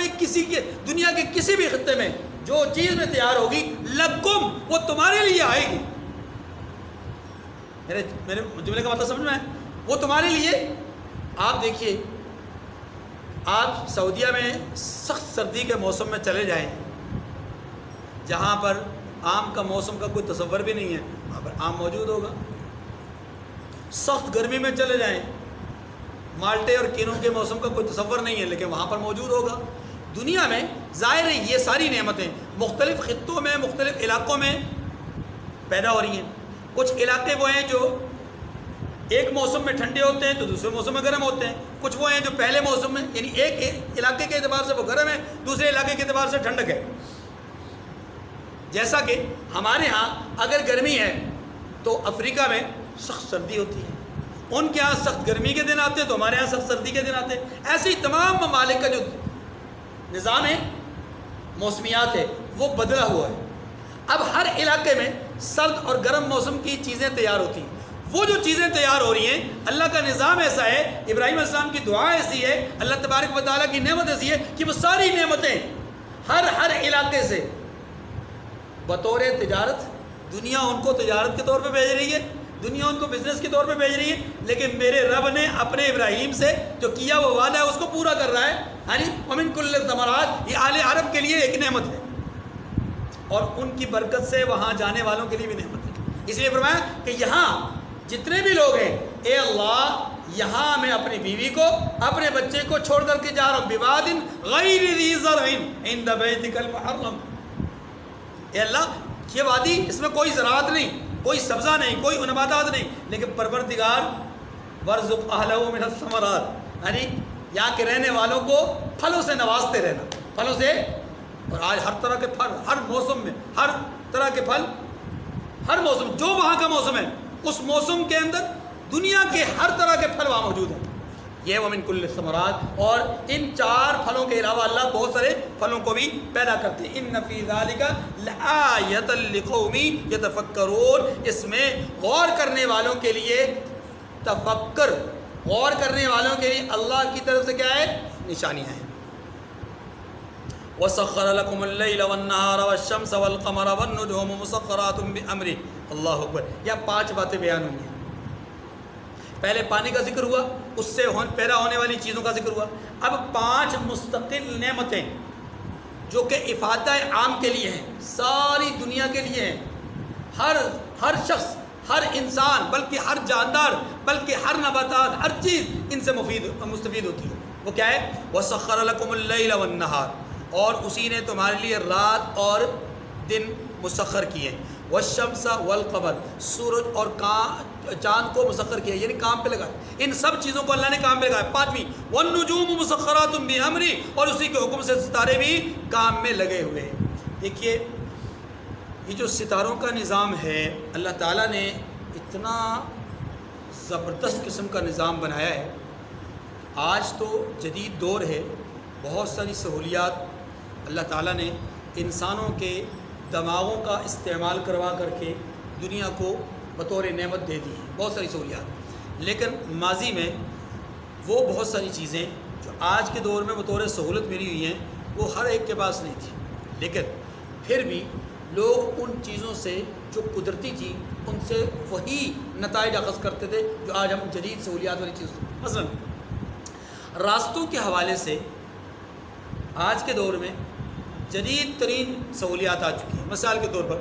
کے کسی بھی خطے میں جو چیز میں تیار ہوگی لکم، وہ تمہارے لیے آئے گی. میرے جملے کا مطلب سمجھ میں ہے؟ وہ تمہارے لیے. آپ دیکھیے، آپ سعودیہ میں سخت سردی کے موسم میں چلے جائیں، جہاں پر آم کا موسم کا کوئی تصور بھی نہیں ہے، وہاں پر آم موجود ہوگا. سخت گرمی میں چلے جائیں، مالٹے اور کینوں کے موسم کا کوئی تصور نہیں ہے، لیکن وہاں پر موجود ہوگا. دنیا میں ظاہر ہے یہ ساری نعمتیں مختلف خطوں میں، مختلف علاقوں میں پیدا ہو رہی ہیں. کچھ علاقے وہ ہیں جو ایک موسم میں ٹھنڈے ہوتے ہیں تو دوسرے موسم میں گرم ہوتے ہیں. کچھ وہ ہیں جو پہلے موسم میں، یعنی ایک علاقے کے اعتبار سے وہ گرم ہے، دوسرے علاقے کے اعتبار سے ٹھنڈک ہے. جیسا کہ ہمارے ہاں اگر گرمی ہے تو افریقہ میں سخت سردی ہوتی ہے، ان کے ہاں سخت گرمی کے دن آتے ہیں تو ہمارے ہاں سخت سردی کے دن آتے ہیں. ایسے ہی تمام ممالک کا جو نظام ہے، موسمیات ہے، وہ بدلا ہوا ہے. اب ہر علاقے میں سرد اور گرم موسم کی چیزیں تیار ہوتی ہیں. وہ جو چیزیں تیار ہو رہی ہیں، اللہ کا نظام ایسا ہے، ابراہیم علیہ السلام کی دعا ایسی ہے، اللہ تبارک و تعالیٰ کی نعمت ایسی ہے کہ وہ ساری نعمتیں ہر علاقے سے بطور تجارت، دنیا ان کو تجارت کے طور پہ بھیج رہی ہے، دنیا ان کو بزنس کے طور پہ بھیج رہی ہے، لیکن میرے رب نے اپنے ابراہیم سے جو کیا وہ وعدہ ہے اس کو پورا کر رہا ہے. یعنی ومن کل الثمرات، یہ آل عرب کے لیے ایک نعمت ہے، اور ان کی برکت سے وہاں جانے والوں کے لیے بھی نعمت ہے. اس لیے فرمایا کہ یہاں جتنے بھی لوگ ہیں، اے اللہ یہاں میں اپنی بیوی کو، اپنے بچے کو چھوڑ کر کے جا رہا ہوں، بواد غیر ذی زرع عند بیتک المحرم. اے اللہ یہ وادی، اس میں کوئی زراعت نہیں، کوئی سبزہ نہیں، کوئی نباتات نہیں، لیکن پروردگار ورزق اہلہ من الثمرات، یعنی یہاں کے رہنے والوں کو پھلوں سے نوازتے رہنا، پھلوں سے. اور آج ہر طرح کے پھل، ہر موسم میں ہر طرح کے پھل، ہر موسم جو وہاں کا موسم ہے اس موسم کے اندر دنیا کے ہر طرح کے پھل وہاں موجود ہیں. یہ ومن کل الثمرات، اور ان 4 پھلوں کے علاوہ اللہ بہت سارے پھلوں کو بھی پیدا کرتے ہیں. ان فی ذالک لآیۃ لقوم یتفکرون، اس میں غور کرنے والوں کے لیے تفکر، غور کرنے والوں کے لیے اللہ کی طرف سے کیا ہے؟ نشانیاں ہیں. وَسَخَّرَ لَكُمُ اللَّيْلَ وَالنَّهَارَ وَالشَّمْسَ وَالْقَمَرَ وَالنُّجُومُ مُسَخَّرَاتٌ بِأَمْرِهِ. اللہ اکبر. یا 5 باتیں بیان ہوئی ہیں. پہلے پانی کا ذکر ہوا، اس سے پیدا ہونے والی چیزوں کا ذکر ہوا. اب 5 مستقل نعمتیں جو کہ افادہ عام کے لیے ہیں، ساری دنیا کے لیے ہیں. ہر شخص، ہر انسان، بلکہ ہر جاندار، بلکہ ہر نباتات، ہر چیز ان سے مستفید ہوتی ہے. وہ کیا ہے؟ وَسَخَّرَ لَكُمُ اللَّيْلَ وَالنَّهَارَ، اور اسی نے تمہارے لیے رات اور دن مسخر کیے. والشمس والقمر، سورج اور چاند کو مسخر کیا، یعنی کام پہ لگا. ان سب چیزوں کو اللہ نے کام پہ لگایا. 5ویں والنجوم مسخرات بامری، اور اسی کے حکم سے ستارے بھی کام میں لگے ہوئے ہیں. دیکھیے یہ جو ستاروں کا نظام ہے، اللہ تعالیٰ نے اتنا زبردست قسم کا نظام بنایا ہے. آج تو جدید دور ہے، بہت ساری سہولیات اللہ تعالیٰ نے انسانوں کے دماغوں کا استعمال کروا کر کے دنیا کو بطور نعمت دے دی ہے، بہت ساری سہولیات. لیکن ماضی میں وہ بہت ساری چیزیں جو آج کے دور میں بطور سہولت ملی ہوئی ہیں وہ ہر ایک کے پاس نہیں تھی. لیکن پھر بھی لوگ ان چیزوں سے جو قدرتی تھی ان سے وہی نتائج اخذ کرتے تھے جو آج ہم جدید سہولیات والی چیز. مثلا راستوں کے حوالے سے آج کے دور میں جدید ترین سہولیات آ چکی ہیں. مثال کے طور پر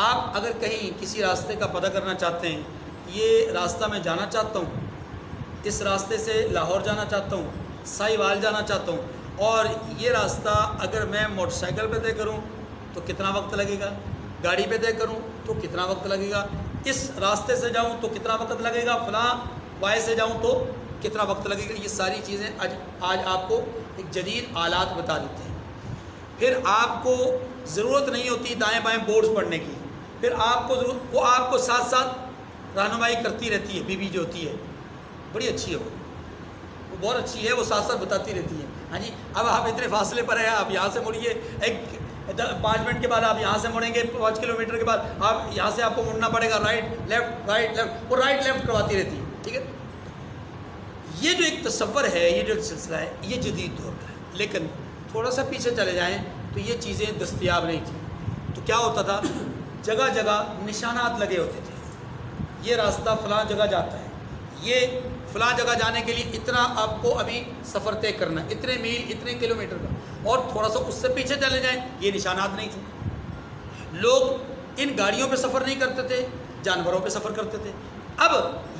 آپ اگر کہیں کسی راستے کا پتہ کرنا چاہتے ہیں، یہ راستہ میں جانا چاہتا ہوں، اس راستے سے لاہور جانا چاہتا ہوں، سائی وال جانا چاہتا ہوں، اور یہ راستہ اگر میں موٹر سائیکل پہ طے کروں تو کتنا وقت لگے گا، گاڑی پہ طے کروں تو کتنا وقت لگے گا، اس راستے سے جاؤں تو کتنا وقت لگے گا، فلاں وائے سے جاؤں تو کتنا وقت لگے گا. یہ ساری چیزیں آج آپ کو ایک جدید آلات بتا دیتے ہیں. پھر آپ کو ضرورت نہیں ہوتی دائیں بائیں بورڈز پڑھنے کی، پھر آپ کو وہ آپ کو ساتھ ساتھ رہنمائی کرتی رہتی ہے. بی بی جو ہوتی ہے بڑی اچھی ہے، وہ بہت اچھی ہے، وہ ساتھ ساتھ بتاتی رہتی ہے. ہاں جی، اب آپ اتنے فاصلے پر ہیں، آپ یہاں سے مڑیے، 5 منٹ کے بعد آپ یہاں سے مڑیں گے، 5 کلومیٹر کے بعد آپ یہاں سے آپ کو مڑنا پڑے گا، رائٹ لیفٹ رائٹ لیفٹ، وہ رائٹ لیفٹ کرواتی رہتی ہے. ٹھیک ہے، یہ جو ایک تصور ہے، یہ جو سلسلہ ہے، یہ جدید دور کا ہے. لیکن تھوڑا سا پیچھے چلے جائیں تو یہ چیزیں دستیاب نہیں تھیں. تو کیا ہوتا تھا، جگہ جگہ نشانات لگے ہوتے تھے. یہ راستہ فلاں جگہ جاتا ہے، یہ فلاں جگہ جانے کے لیے اتنا آپ کو ابھی سفر طے کرنا ہے، اتنے میل اتنے کلومیٹر کا. اور تھوڑا سا اس سے پیچھے چلے جائیں، یہ نشانات نہیں تھے. لوگ ان گاڑیوں پہ سفر نہیں کرتے تھے، جانوروں پہ سفر کرتے تھے. اب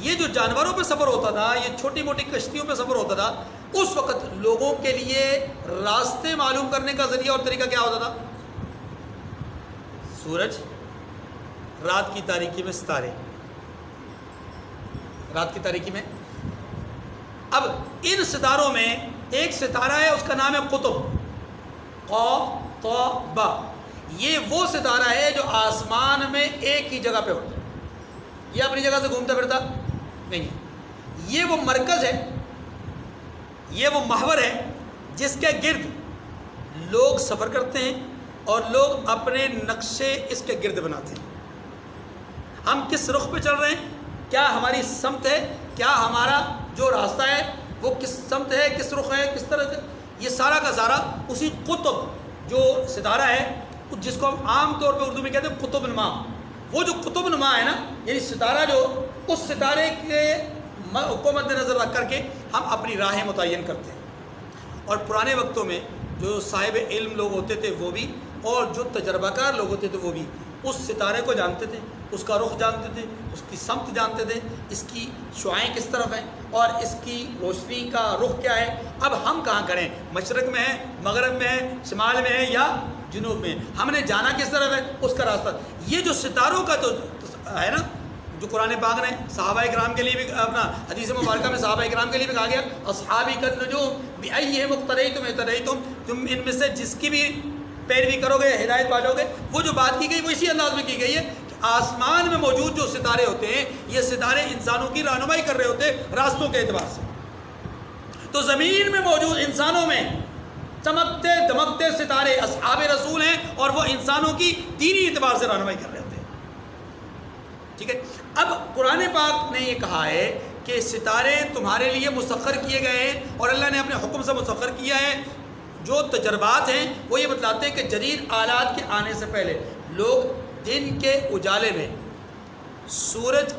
یہ جو جانوروں پہ سفر ہوتا تھا، یہ چھوٹی موٹی کشتیوں پہ سفر ہوتا تھا، اس وقت لوگوں کے لیے راستے معلوم کرنے کا ذریعہ اور طریقہ کیا ہوتا تھا؟ سورج، رات کی تاریکی میں ستارے، رات کی تاریکی میں. اب ان ستاروں میں ایک ستارہ ہے، اس کا نام ہے قطب، قاف طا با. یہ وہ ستارہ ہے جو آسمان میں ایک ہی جگہ پہ ہوتا ہے، یہ اپنی جگہ سے گھومتا پھرتا نہیں ہے. یہ وہ مرکز ہے، یہ وہ محور ہے جس کے گرد لوگ سفر کرتے ہیں اور لوگ اپنے نقشے اس کے گرد بناتے ہیں. ہم کس رخ پہ چل رہے ہیں، کیا ہماری سمت ہے، کیا ہمارا جو راستہ ہے وہ کس سمت ہے، کس رخ ہے، کس طرح سے، یہ سارا کا سارا اسی قطب جو ستارہ ہے، جس کو ہم عام طور پہ اردو میں کہتے ہیں قطب نما. وہ جو قطب نما ہے نا، یعنی ستارہ، جو اس ستارے کے کو مد نظر رکھ کر کے ہم اپنی راہیں متعین کرتے ہیں. اور پرانے وقتوں میں جو صاحب علم لوگ ہوتے تھے وہ بھی، اور جو تجربہ کار لوگ ہوتے تھے وہ بھی اس ستارے کو جانتے تھے، اس کا رخ جانتے تھے، اس کی سمت جانتے تھے، اس کی شعاعیں کس طرف ہیں اور اس کی روشنی کا رخ کیا ہے. اب ہم کہاں کھڑے ہیں، مشرق میں ہیں، مغرب میں ہیں، شمال میں ہیں یا جنوب میں، ہم نے جانا کس طرف ہے، اس کا راستہ. یہ جو ستاروں کا تو ہے نا، جو قرآن پاک نے صحابہ کرام کے لیے بھی، اپنا حدیث مبارکہ میں صحابہ کرام کے لیے بھی کہا گیا، اصحابی کالنجوم بأیہم اقتدیتم اہتدیتم، تم ان میں سے جس کی بھی پیروی کرو گے ہدایت پا جاؤ گے. وہ جو بات کی گئی وہ اسی انداز میں کی گئی ہے کہ آسمان میں موجود جو ستارے ہوتے ہیں، یہ ستارے انسانوں کی رہنمائی کر رہے ہوتے ہیں راستوں کے اعتبار سے. تو زمین میں موجود انسانوں میں چمکتے دمکتے ستارے اصحاب رسول ہیں، اور وہ انسانوں کی دینی اعتبار سے رہنمائی کر رہے ہوتے ہیں. ٹھیک ہے، اب قرآن پاک نے یہ کہا ہے کہ ستارے تمہارے لیے مسخر کیے گئے ہیں، اور اللہ نے اپنے حکم سے مسخر کیا ہے. جو تجربات ہیں وہ یہ بتلاتے ہیں کہ جدید آلات کے آنے سے پہلے لوگ دن کے اجالے میں سورج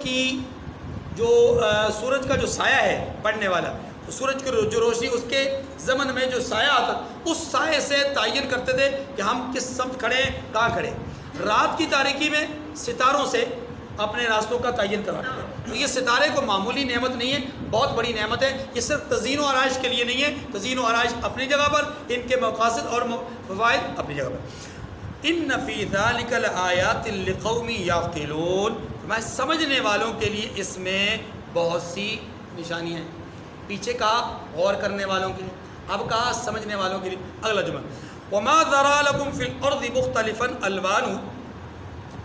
کا جو سایہ ہے پڑنے والا، سورج کی جو روشنی، اس کے زمن میں جو سایہ آتا، اس سائے سے تعین کرتے تھے کہ ہم کس سمت کھڑے ہیں، کہاں کھڑے. رات کی تاریکی میں ستاروں سے اپنے راستوں کا تعین کرواتے ہیں. تو یہ ستارے کو معمولی نعمت نہیں ہے، بہت بڑی نعمت ہے. یہ صرف تزئین و آرائش کے لیے نہیں ہے، تزئین و آرائش اپنی جگہ پر، ان کے مقاصد اور فوائد اپنی جگہ پر. ان فی ذلک لآیات لقوم یعقلون، میں سمجھنے والوں کے لیے اس میں بہت سی نشانیاں ہیں. پیچھے کہا غور کرنے والوں کے لیے، اب کہا سمجھنے والوں کے لیے. اگلا جملہ، وما ذرا لکم فی الارض مختلفا الوانہ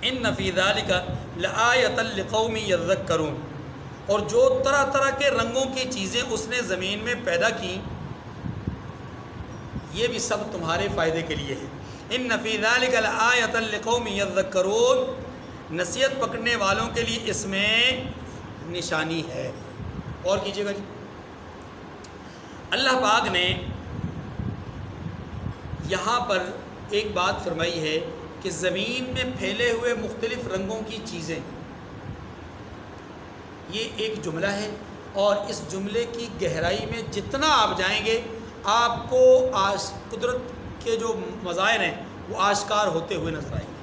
ان فی ذلک لآیۃ لقوم یذکرون، اور جو طرح طرح کے رنگوں کی چیزیں اس نے زمین میں پیدا کی، یہ بھی سب تمہارے فائدے کے لیے ہے. ان فی ذلک لآیۃ لقوم یذکرون، نصیحت پکڑنے والوں کے لیے اس میں نشانی ہے. اور کیجیے گا جی. اللہ پاک نے یہاں پر ایک بات فرمائی ہے کہ زمین میں پھیلے ہوئے مختلف رنگوں کی چیزیں، یہ ایک جملہ ہے، اور اس جملے کی گہرائی میں جتنا آپ جائیں گے آپ کو قدرت کے جو مظاہر ہیں وہ آشکار ہوتے ہوئے نظر آئیں گے.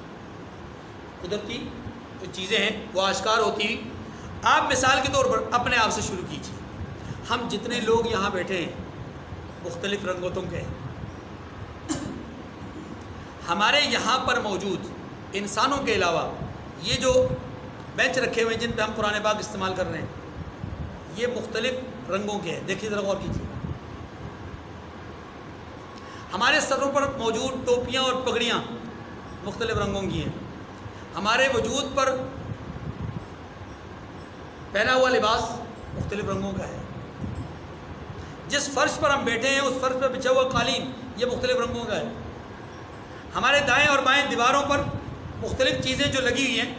قدرتی جو چیزیں ہیں وہ آشکار ہوتی ہوئی. آپ مثال کے طور پر اپنے آپ سے شروع کیجیے. ہم جتنے لوگ یہاں بیٹھے ہیں مختلف رنگتوں کے ہیں۔ ہمارے یہاں پر موجود انسانوں کے علاوہ یہ جو بینچ رکھے ہوئے ہیں جن پہ ہم قرآن پاک استعمال کر رہے ہیں، یہ مختلف رنگوں کے ہیں۔ دیکھیے ذرا غور کیجیے، ہمارے سروں پر موجود ٹوپیاں اور پگڑیاں مختلف رنگوں کی ہیں، ہمارے وجود پر پہنا ہوا لباس مختلف رنگوں کا ہے، جس فرش پر ہم بیٹھے ہیں اس فرش پر بچھا ہوا قالین یہ مختلف رنگوں کا ہے، ہمارے دائیں اور بائیں دیواروں پر مختلف چیزیں جو لگی ہوئی ہیں،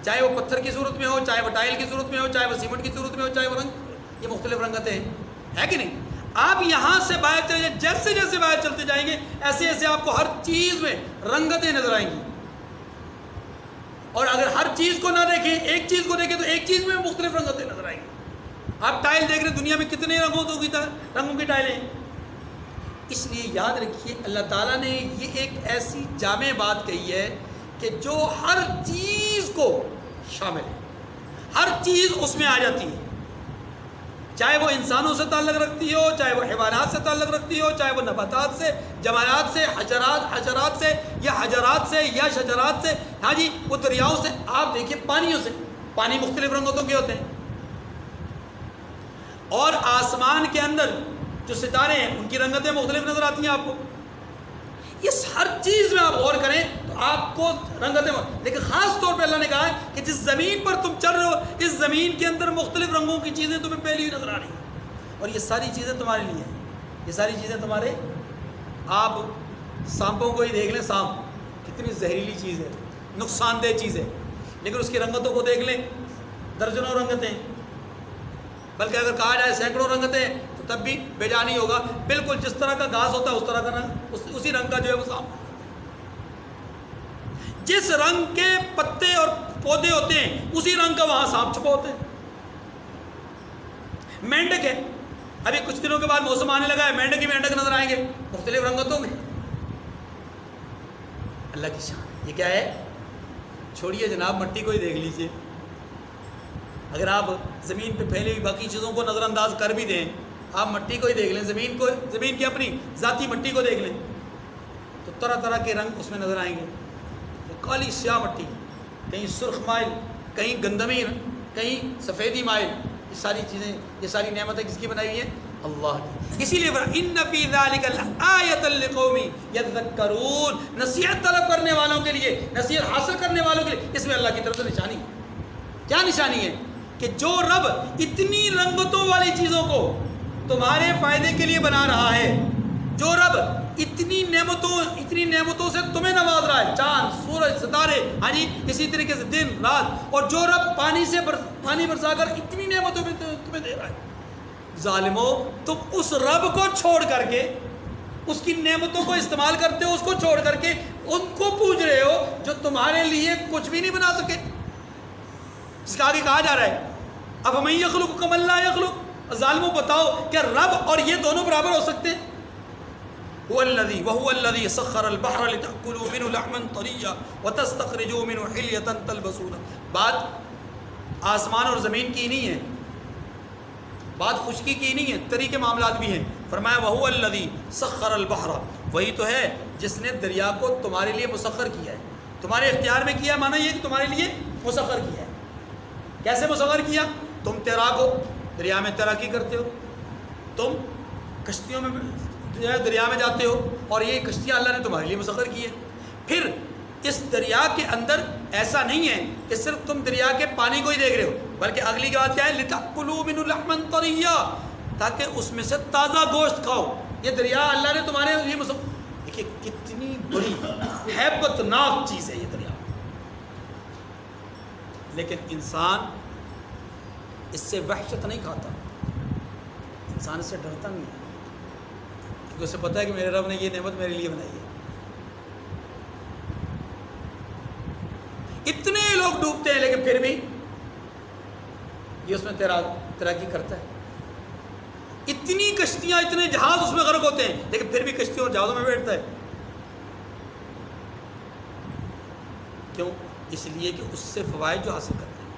چاہے وہ پتھر کی صورت میں ہو، چاہے وہ ٹائل کی صورت میں ہو، چاہے وہ سیمنٹ کی صورت میں ہو، چاہے وہ رنگ، یہ مختلف رنگتیں ہیں، ہے کہ نہیں؟ آپ یہاں سے باہر چلے جائیں، جیسے جیسے باہر چلتے جائیں گے ایسے ایسے آپ کو ہر چیز میں رنگتیں نظر آئیں گی، اور اگر ہر چیز کو نہ دیکھیں، ایک چیز کو دیکھیں تو ایک چیز میں مختلف رنگتیں نظر آئیں گی۔ آپ ٹائل دیکھ رہے ہیں، دنیا میں کتنے رنگوں کی ٹائلیں ہیں۔ اس لیے یاد رکھیے اللہ تعالیٰ نے یہ ایک ایسی جامع بات کہی ہے کہ جو ہر چیز کو شامل ہے، ہر چیز اس میں آ جاتی ہے، چاہے وہ انسانوں سے تعلق رکھتی ہو، چاہے وہ حیوانات سے تعلق رکھتی ہو، چاہے وہ نباتات سے، جمادات سے، حشرات سے یا حجرات سے یا شجرات سے، ہاں جی وہ دریاؤں سے، آپ دیکھیے پانیوں سے، پانی مختلف رنگوں کے ہوتے ہیں، اور آسمان کے اندر جو ستارے ہیں ان کی رنگتیں مختلف نظر آتی ہیں آپ کو۔ اس ہر چیز میں آپ غور کریں تو آپ کو رنگتیں، لیکن خاص طور پہ اللہ نے کہا ہے کہ جس زمین پر تم چل رہے ہو اس زمین کے اندر مختلف رنگوں کی چیزیں تمہیں پہلی ہوئی نظر آ رہی ہیں، اور یہ ساری چیزیں تمہارے لیے ہیں، یہ ساری چیزیں تمہارے۔ آپ سانپوں کو ہی دیکھ لیں، سانپ کتنی زہریلی چیز ہے، نقصان دہ چیز ہے، لیکن اس کی رنگتوں کو دیکھ لیں، درجنوں رنگتیں، بلکہ اگر کہا جائے سینکڑوں رنگتیں تو تب بھی بے جا نہیں ہوگا، بالکل جس طرح کا گھاس ہوتا ہے اس طرح کا رنگ، اسی رنگ کا جو ہے وہ سانپ، جس رنگ کے پتے اور پودے ہوتے ہیں اسی رنگ کا وہاں سانپ چھپا ہوتے ہیں۔ مینڈک ہے، ابھی کچھ دنوں کے بعد موسم آنے لگا ہے، مینڈک ہی مینڈک نظر آئیں گے مختلف رنگتوں میں۔ اللہ کی شان، یہ کیا ہے؟ چھوڑیے جناب مٹی کو ہی دیکھ لیجئے، اگر آپ زمین پہ پھیلی ہوئی باقی چیزوں کو نظر انداز کر بھی دیں، آپ مٹی کو ہی دیکھ لیں، زمین کی اپنی ذاتی مٹی کو دیکھ لیں تو طرح طرح کے رنگ اس میں نظر آئیں گے، کالی سیاہ مٹی، کہیں سرخ مائل، کہیں گندمی، کہیں سفیدی مائل، یہ ساری چیزیں، یہ ساری نعمتیں کس کی بنائی ہوئی ہیں؟ اللہ کی۔ اسی لیے ان فی ذلک لآیۃ لقوم یذکرون، نصیحت طلب کرنے والوں کے لیے، نصیحت حاصل کرنے والوں کے لیے اس میں اللہ کی طرف سے نشانی ہے۔ کیا نشانی ہے؟ کہ جو رب اتنی رنگتوں والی چیزوں کو تمہارے فائدے کے لیے بنا رہا ہے، جو رب اتنی نعمتوں سے تمہیں نواز رہا ہے، چاند، سورج، ستارے، ہاں جی اسی طریقے سے دن رات، اور جو رب پانی برسا کر اتنی نعمتوں میں تمہیں دے رہا ہے، ظالمو تم اس رب کو چھوڑ کر کے، اس کی نعمتوں کو استعمال کرتے ہو، اس کو چھوڑ کر کے ان کو پوج رہے ہو جو تمہارے لیے کچھ بھی نہیں بنا سکے۔ اس کا آگے کہا جا رہا ہے افمن یخلق کمن لا یخلق، ظالموں بتاؤ کیا رب اور یہ دونوں برابر ہو سکتے ہیں؟ وهو الذي سخر البحر لتأكلوا منه لحما طريا وتستخرجوا منه حلية تلبسونها۔ بات آسمان اور زمین کی نہیں ہے، بات خشکی کی نہیں ہے، تری کے معاملات بھی ہیں۔ فرمایا وهو الذي سخر البحر، وہی تو ہے جس نے دریا کو تمہارے لیے مسخر کیا ہے، تمہارے اختیار میں کیا، معنی یہ کہ تمہارے لیے مسخر کیا ہے۔ کیسے مسخر کیا؟ تم تیراک ہو، دریا میں تیراکی کرتے ہو، تم کشتیوں میں دریا میں جاتے ہو، اور یہ کشتیاں اللہ نے تمہارے لیے مسخر کی ہے۔ پھر اس دریا کے اندر ایسا نہیں ہے کہ صرف تم دریا کے پانی کو ہی دیکھ رہے ہو، بلکہ اگلی کی بات کیا ہے؟ لِتَأْكُلُوا مِنْهُ لَحْمًا طَرِيًّا، تاکہ اس میں سے تازہ گوشت کھاؤ۔ یہ دریا اللہ نے تمہارے لیے مسخر، دیکھیے کتنی بڑی ہیبت ناک چیز ہے یہ دریا، لیکن انسان اس سے وحشت نہیں کھاتا، انسان اس سے ڈرتا نہیں ہے، کیونکہ اسے پتہ ہے کہ میرے رب نے یہ نعمت میرے لیے بنائی ہے۔ اتنے لوگ ڈوبتے ہیں لیکن پھر بھی یہ اس میں تیراکی کرتا ہے، اتنی کشتیاں، اتنے جہاز اس میں غرق ہوتے ہیں لیکن پھر بھی کشتیوں اور جہازوں میں بیٹھتا ہے۔ کیوں؟ اس لیے کہ اس سے فوائد جو حاصل کرتا ہے،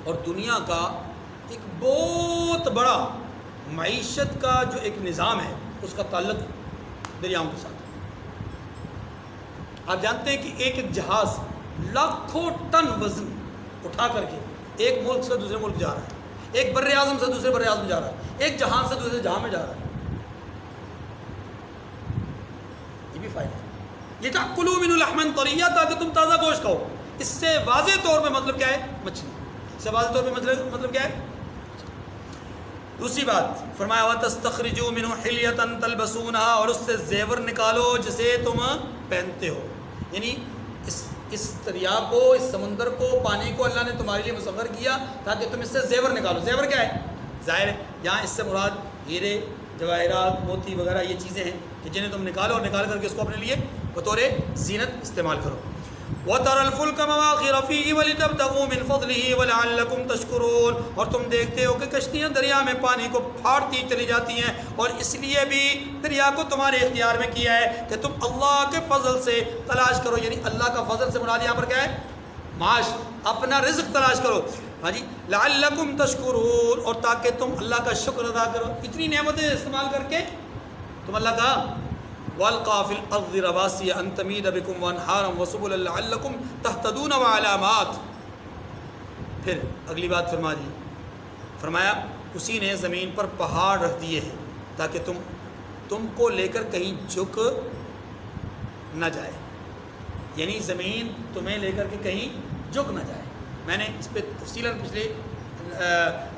اور دنیا کا ایک بہت بڑا معیشت کا جو ایک نظام ہے اس کا تعلق دریاؤں کے ساتھ۔ آپ جانتے ہیں کہ ایک جہاز لاکھوں ٹن وزن اٹھا کر کے ایک ملک سے دوسرے ملک جا رہا ہے، ایک بر اعظم سے دوسرے بر اعظم جا رہا ہے، ایک جہان سے دوسرے جہاں میں جا رہا ہے۔ یہ بھی فائدہ ہے، لِتَأْكُلُوا مِنْهُ لَحْمًا طَرِيًّا، تاکہ تم تازہ گوشت کھاؤ۔ اس سے واضح طور پہ مطلب کیا ہے؟ مچھلی۔ اس سے واضح طور پہ مطلب کیا ہے؟ دوسری بات فرمایا وَتَسْتَخْرِجُوا مِنْهُ حِلْيَةً تَلْبَسُونَهَا، اور اس سے زیور نکالو جسے تم پہنتے ہو۔ یعنی اس دریا کو، اس سمندر کو، پانی کو اللہ نے تمہارے لیے مسخر کیا تاکہ تم اس سے زیور نکالو۔ زیور کیا ہے؟ ظاہر ہے یہاں اس سے مراد ہیرے، جواہرات، موتی وغیرہ یہ چیزیں ہیں کہ جنہیں تم نکالو اور نکال کر کے اس کو اپنے لیے بطور زینت استعمال کرو۔ وَتَرَى الْفُلْكَ مَوَاخِرَ فِيهِ وَلِتَبْتَغُوا مِنْ فَضْلِهِ وَلَعَلَّكُمْ تَشْكُرُونَ، اور تم دیکھتے ہو کہ کشتیاں دریا میں پانی کو پھاڑتی چلی جاتی ہیں، اور اس لیے بھی دریا کو تمہارے اختیار میں کیا ہے کہ تم اللہ کے فضل سے تلاش کرو۔ یعنی اللہ کا فضل سے مراد یہاں پر کیا ہے؟ معاش، اپنا رزق تلاش کرو۔ ہاں جی، لعلکم تشکرون، اور تاکہ تم اللہ کا شکر ادا کرو۔ اتنی نعمتیں استعمال کر کے تم اللہ کا وَالْقَىٰ فِي الْأَرْضِ رَوَاسِيَ أَن تَمِيدَ بِكُمْ وَأَنْهَارًا وَسُبُلًا لَعَلَّكُمْ تَهْتَدُونَ وَعَلَامَاتٍ۔ پھر اگلی بات فرما دی، فرمایا اسی نے زمین پر پہاڑ رکھ دیے ہیں تاکہ تم کو لے کر کہیں جھک نہ جائے۔ یعنی زمین تمہیں لے کر کے کہیں جھک نہ جائے۔ میں نے اس پہ تفصیلاً پچھلے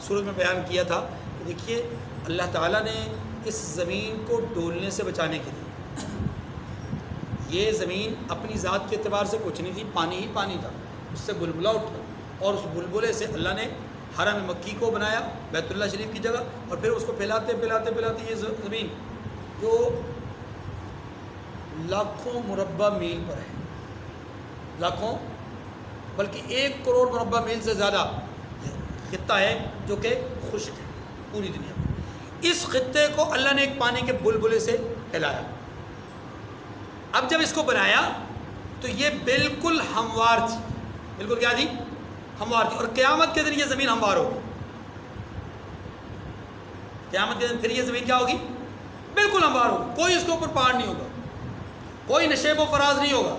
سورت میں بیان کیا تھا کہ دیکھیے اللہ تعالیٰ نے اس زمین کو ڈولنے سے بچانے کے لیے، یہ زمین اپنی ذات کے اعتبار سے کچھ نہیں تھی، پانی ہی پانی تھا، اس سے بلبلہ اٹھا اور اس بلبلے سے اللہ نے حرم مکی کو بنایا بیت اللہ شریف کی جگہ، اور پھر اس کو پھیلاتے پھیلاتے پھیلاتے یہ زمین جو لاکھوں مربع میل پر ہے، لاکھوں بلکہ 1 کروڑ مربع میل سے زیادہ خطہ ہے جو کہ خشک ہے پوری دنیا میں۔ اس خطے کو اللہ نے ایک پانی کے بلبلے سے پھیلایا۔ اب جب اس کو بنایا تو یہ بالکل ہموار تھی، بالکل کیا تھی؟ ہموار تھی، اور قیامت کے دن یہ زمین ہموار ہوگی۔ قیامت کے دن پھر یہ زمین کیا ہوگی؟ بالکل ہموار ہوگی، کوئی اس کے اوپر پہاڑ نہیں ہوگا، کوئی نشیب و فراز نہیں ہوگا۔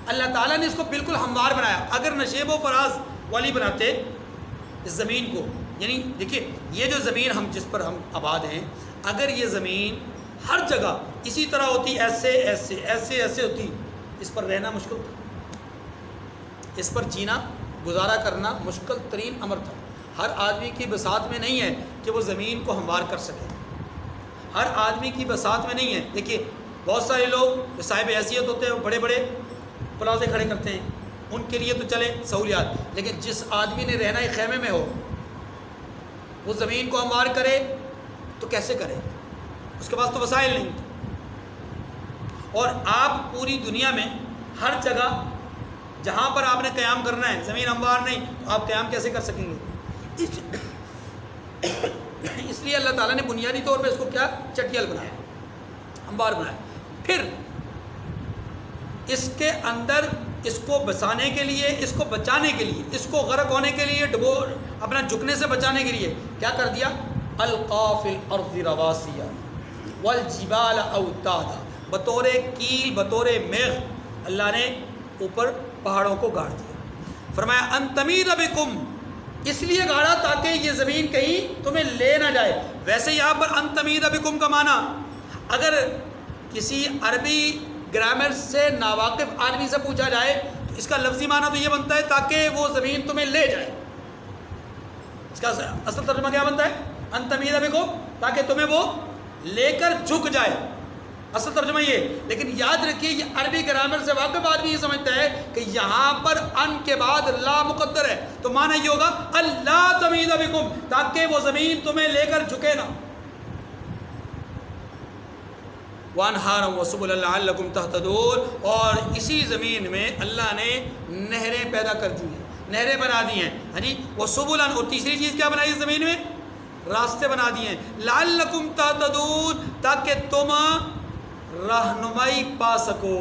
اللہ تعالیٰ نے اس کو بالکل ہموار بنایا۔ اگر نشیب و فراز والی بناتے اس زمین کو، یعنی دیکھیے یہ جو زمین جس پر ہم آباد ہیں، اگر یہ زمین ہر جگہ اسی طرح ہوتی، ایسے ایسے ایسے ایسے ہوتی، اس پر رہنا مشکل تھا، اس پر جینا گزارا کرنا مشکل ترین امر تھا۔ ہر آدمی کی بساط میں نہیں ہے کہ وہ زمین کو ہموار کر سکے، ہر آدمی کی بساط میں نہیں ہے۔ دیکھیے بہت سارے لوگ صاحب حیثیت ہوتے ہیں، وہ بڑے بڑے پلازے کھڑے کرتے ہیں، ان کے لیے تو چلے سہولیات، لیکن جس آدمی نے رہنا ایک خیمے میں ہو، وہ زمین کو ہموار کرے تو کیسے کرے؟ اس کے پاس تو وسائل نہیں۔ اور آپ پوری دنیا میں ہر جگہ جہاں پر آپ نے قیام کرنا ہے زمین ہموار نہیں، تو آپ قیام کیسے کر سکیں گے؟ اس لیے اللہ تعالیٰ نے بنیادی طور پہ اس کو کیا چٹیل بنایا، ہموار بنایا۔ پھر اس کے اندر اس کو بچانے کے لیے، اس کو بچانے کے لیے، اس کو غرق ہونے کے لیے، اپنا جھکنے سے بچانے کے لیے کیا کر دیا؟ القا فی الارض رواسیہ والجبال اوتادا، بطور کیل، بطور میغ اللہ نے اوپر پہاڑوں کو گاڑ دیا۔ فرمایا ان تمید بکم، اس لیے گاڑا تاکہ یہ زمین کہیں تمہیں لے نہ جائے۔ ویسے یہاں پر ان تمید بکم کا معنی اگر کسی عربی گرامر سے ناواقف آدمی سے پوچھا جائے تو اس کا لفظی معنی تو یہ بنتا ہے تاکہ وہ زمین تمہیں لے جائے۔ اس کا اصل ترجمہ کیا بنتا ہے؟ ان تمید بکم، تاکہ تمہیں وہ لے کر جھک جائے، اصل ترجمہ یہ۔ لیکن یاد رکھیے یہ عربی گرامر سے واقف آدمی یہ سمجھتا ہے کہ یہاں پر ان کے بعد لا مقدر ہے، تو معنی یہ ہوگا اللہ تمید بکم، تاکہ وہ زمین تمہیں لے کر جھکے نہ۔ وَأَنْهَارًا وَسُبُلًا لَعَلَّكُمْ تَهْتَدُونَ، اور اسی زمین میں اللہ نے نہریں پیدا کر دی ہیں، نہریں بنا دی ہیں۔ ہاں جی، وَسُبُلًا، اور تیسری چیز کیا بنائی ہے زمین میں؟ راستے بنا دیے ہیں۔ لَعَلَّكُمْ تَهْتَدُونَ، تاکہ تم رہنمائی پا سکو،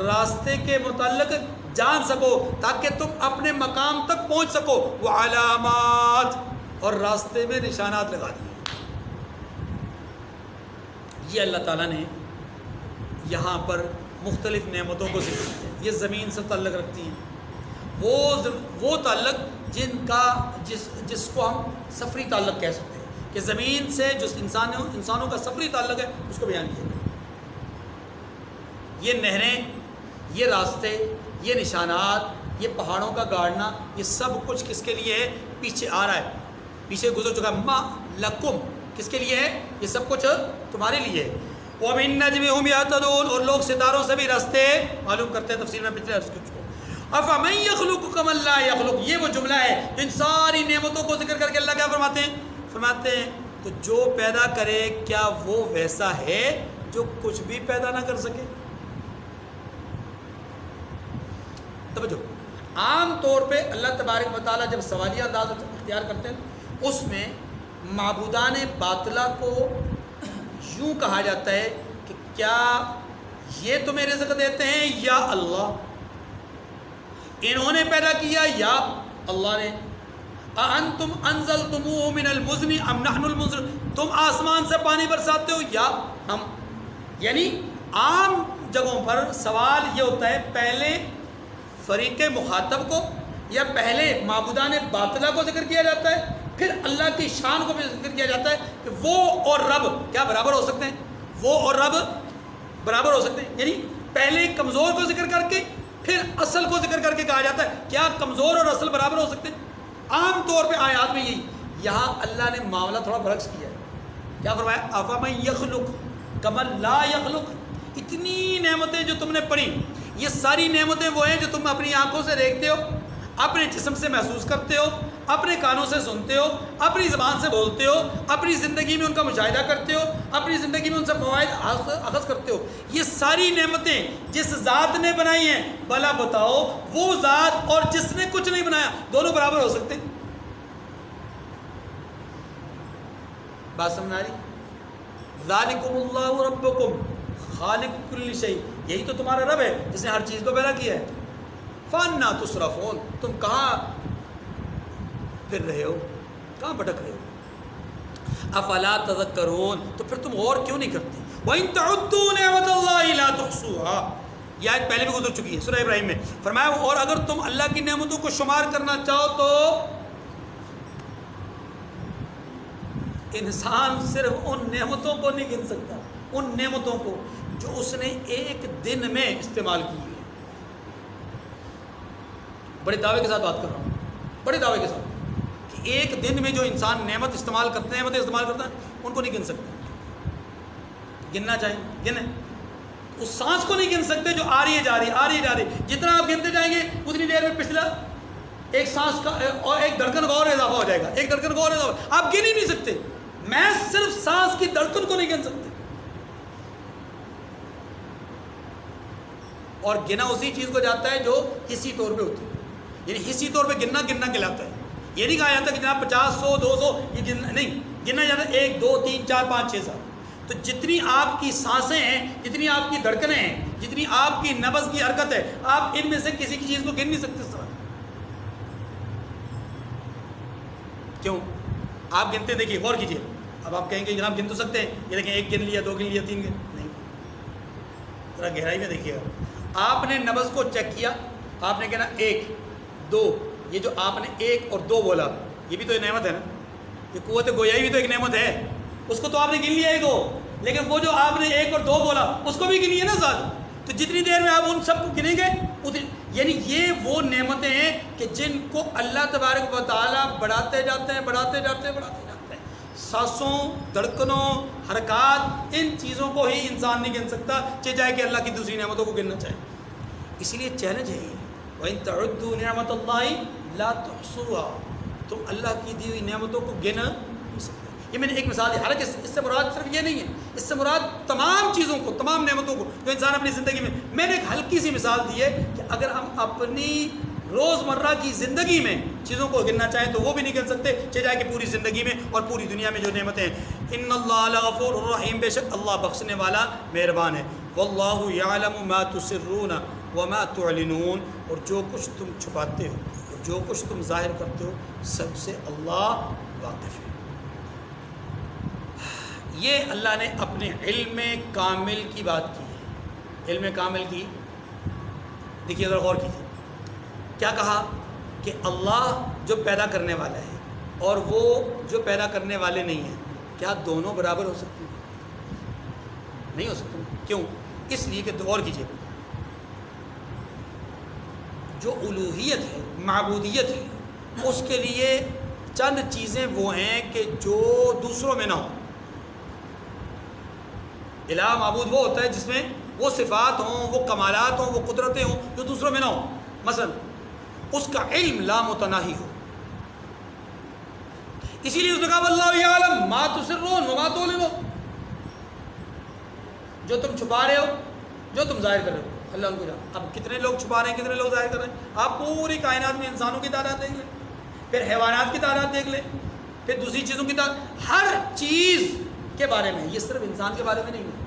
راستے کے متعلق جان سکو، تاکہ تم اپنے مقام تک پہنچ سکو۔ وعلامات، اور راستے میں نشانات لگا دیے، یہ اللہ تعالیٰ نے یہاں پر مختلف نعمتوں کو ذکر کیا. یہ زمین سے تعلق رکھتی ہیں، وہ تعلق جس کو ہم سفری تعلق کہہ سکتے ہیں، کہ زمین سے جو انسانوں کا سفری تعلق ہے اس کو بیان کیا گیا. یہ نہریں، یہ راستے، یہ نشانات، یہ پہاڑوں کا گاڑنا، یہ سب کچھ کس کے لیے ہے؟ پیچھے آ رہا ہے، پیچھے گزر چکا ہے. ما لکم کس کے لیے ہے؟ یہ سب کچھ تمہارے لیے ہے. وَمِن نَجْمِهُمْ يَهْتَدُونَ، اور لوگ ستاروں سے بھی راستے معلوم کرتے ہیں. تفصیل میں پچھلے عرض کر چکا ہوں. أَفَمَن يَخْلُقُ كَمَن لَّا يَخْلُقُ، یہ وہ جملہ ہے ان ساری نعمتوں کو ذکر کر کے اللہ کیا فرماتے ہیں تو جو پیدا کرے کیا وہ ویسا ہے جو کچھ بھی پیدا نہ کر سکے؟ توجہ، عام طور پہ اللہ تبارک و تعالیٰ جب سوالیہ انداز اختیار کرتے ہیں اس میں معبودان باطلہ کو یوں کہا جاتا ہے کہ کیا یہ تمہیں رزق دیتے ہیں یا اللہ؟ انہوں نے پیدا کیا یا اللہ نے؟ اَأَنْتُمْ أَنزَلْتُمُوهُ مِنَ الْمُزْنِ أَمْ نَحْنُ الْمُنزِلُونَ، تم آسمان سے پانی برساتے ہو یا ہم؟ یعنی عام جگہوں پر سوال یہ ہوتا ہے پہلے فریق مخاطب کو یا پہلے معبودان باطلہ کو ذکر کیا جاتا ہے، پھر اللہ کی شان کو بھی ذکر کیا جاتا ہے کہ وہ اور رب کیا برابر ہو سکتے ہیں؟ وہ اور رب برابر ہو سکتے ہیں. یعنی پہلے کمزور کو ذکر کر کے پھر اصل کو ذکر کر کے کہا جاتا ہے کیا کمزور اور اصل برابر ہو سکتے ہیں؟ عام طور پہ آیات میں یہی. یہاں اللہ نے معاملہ تھوڑا برعکس کیا ہے. کیا فرمایا؟ افمن یخلق کمن لا یخلق. اتنی نعمتیں جو تم نے پڑھی، یہ ساری نعمتیں وہ ہیں جو تم اپنی آنکھوں سے دیکھتے ہو، اپنے جسم سے محسوس کرتے ہو، اپنے کانوں سے سنتے ہو، اپنی زبان سے بولتے ہو، اپنی زندگی میں ان کا مشاہدہ کرتے ہو، اپنی زندگی میں ان سے فوائد اخذ کرتے ہو. یہ ساری نعمتیں جس ذات نے بنائی ہیں، بھلا بتاؤ وہ ذات اور جس نے کچھ نہیں بنایا دونوں برابر ہو سکتے ہیں؟ بات سمجھ آ رہی؟ ذالکم اللہ ربکم خالق کل شیء، یہی تو تمہارا رب ہے جس نے ہر چیز کو پیدا کیا ہے. فَأَنَّىٰ تُصْرَفُونَ، تم کہاں پھر رہے ہو، کہاں بھٹک رہے ہو؟ افلا تذکرون، تو پھر تم غور کیوں نہیں کرتے؟ وَإِن تَعُدُّوا نِعْمَتَ اللَّهِ لَا تُحْصُوهَا، یہ آیت پہلے بھی گزر چکی ہے سورہ ابراہیم میں. فرمایا اور اگر تم اللہ کی نعمتوں کو شمار کرنا چاہو تو انسان صرف ان نعمتوں کو نہیں گن سکتا، ان نعمتوں کو جو اس نے ایک دن میں استعمال کی ہے. بڑے دعوے کے ساتھ بات کر رہا ہوں، بڑے دعوے کے ساتھ، کہ ایک دن میں جو انسان نعمتیں استعمال کرتا ہے ان کو نہیں گن سکتے. گننا چاہیں گنیں، اس سانس کو نہیں گن سکتے جو آ رہی ہے جا رہی ہے، آ رہی ہے جا رہی ہے. جتنا آپ گنتے جائیں گے اتنی دیر میں پچھلا ایک سانس کا اور ایک دھڑکن کا اور اضافہ ہو جائے گا، ایک دھڑکن کا اور اضافہ. آپ گن ہی نہیں سکتے. میں صرف سانس کی دھڑکن کو نہیں گن سکتے. اور گنا اسی چیز کو جاتا ہے جو حصی طور پہ ہوتی ہے. یعنی حصی طور پہ گننا کہلاتا ہے. یہ نہیں کہا جاتا کہ جناب 50 100 200 یہ گننا نہیں، گننا جاتا ہے 1 2 3 4 5 6 7. تو جتنی آپ کی سانسیں ہیں، جتنی آپ کی دھڑکنیں ہیں، جتنی آپ کی نبض کی حرکت ہے، آپ ان میں سے کسی کی چیز کو گن نہیں سکتے اس طرح. کیوں؟ آپ گنتے دیکھیے، غور کیجیے. اب آپ کہیں گے جناب گن تو سکتے ہیں، یہ دیکھیں 1 گن لیا 2 گن لیا 3 گن نہیں. ذرا گہرائی میں دیکھیے گا. آپ نے نبض کو چیک کیا، آپ نے کہنا 1 2، یہ جو آپ نے 1 اور 2 بولا یہ بھی تو ایک نعمت ہے نا. یہ قوت گویائی بھی تو ایک نعمت ہے. اس کو تو آپ نے گن لیا 1 2، لیکن وہ جو آپ نے 1 اور 2 بولا اس کو بھی گنی ہے نا ساتھ. تو جتنی دیر میں آپ ان سب کو گنیں گے یعنی یہ وہ نعمتیں ہیں کہ جن کو اللہ تبارک و تعالیٰ بڑھاتے جاتے ہیں. سانسوں، دھڑکنوں، حرکات، ان چیزوں کو ہی انسان نہیں گن سکتا، چاہے کہ اللہ کی دوسری نعمتوں کو گننا چاہے. اسی لیے چیلنج ہے یہ، وَإِن تَعُدُّوا نِعْمَتَ اللَّهِ لَا تُحْصُوهَا، تم اللہ کی دی ہوئی نعمتوں کو گن نہیں سکتے. یہ میں نے ایک مثال دی، حالانکہ اس سے مراد صرف یہ نہیں ہے، اس سے مراد تمام چیزوں کو، تمام نعمتوں کو جو انسان اپنی زندگی میں نے ایک ہلکی سی مثال دی ہے کہ اگر ہم اپنی روزمرہ کی زندگی میں چیزوں کو گننا چاہیں تو وہ بھی نہیں گن سکتے، چاہے کہ پوری زندگی میں اور پوری دنیا میں جو نعمتیں ہیں. ان اللہ لغفور الرحیم، بے شک اللہ بخشنے والا مہربان ہے. واللہ یعلم ما تسرون وما تعلنون، اور جو کچھ تم چھپاتے ہو اور جو کچھ تم ظاہر کرتے ہو سب سے اللہ واقف ہے. یہ اللہ نے اپنے علم کامل کی بات کی ہے. علم کامل کی دیکھیے ذرا غور کیجیے. کیا کہا کہ اللہ جو پیدا کرنے والا ہے اور وہ جو پیدا کرنے والے نہیں ہیں, کیا دونوں برابر ہو سکتے ہیں؟ نہیں ہو سکتے. کیوں؟ اس لیے کہ غور کیجیے, جو الوہیت ہے, معبودیت ہے, اس کے لیے چند چیزیں وہ ہیں کہ جو دوسروں میں نہ ہوں. الہ معبود وہ ہوتا ہے جس میں وہ صفات ہوں, وہ کمالات ہوں, وہ قدرتیں ہوں جو دوسروں میں نہ ہوں. مثلا اس کا علم لا متناہی ہو. اسی لیے اس نے کہا واللہ یعلم ما تسرون وما تعلنون. جو تم چھپا رہے ہو, جو تم ظاہر کر رہے ہو, اللہ ان کو جانتا. اب کتنے لوگ چھپا رہے ہیں, کتنے لوگ ظاہر کر رہے ہیں؟ آپ پوری کائنات میں انسانوں کی تعداد دیکھ لیں, پھر حیوانات کی تعداد دیکھ لیں, پھر دوسری چیزوں کی تعداد. ہر چیز کے بارے میں, یہ صرف انسان کے بارے میں نہیں ہے.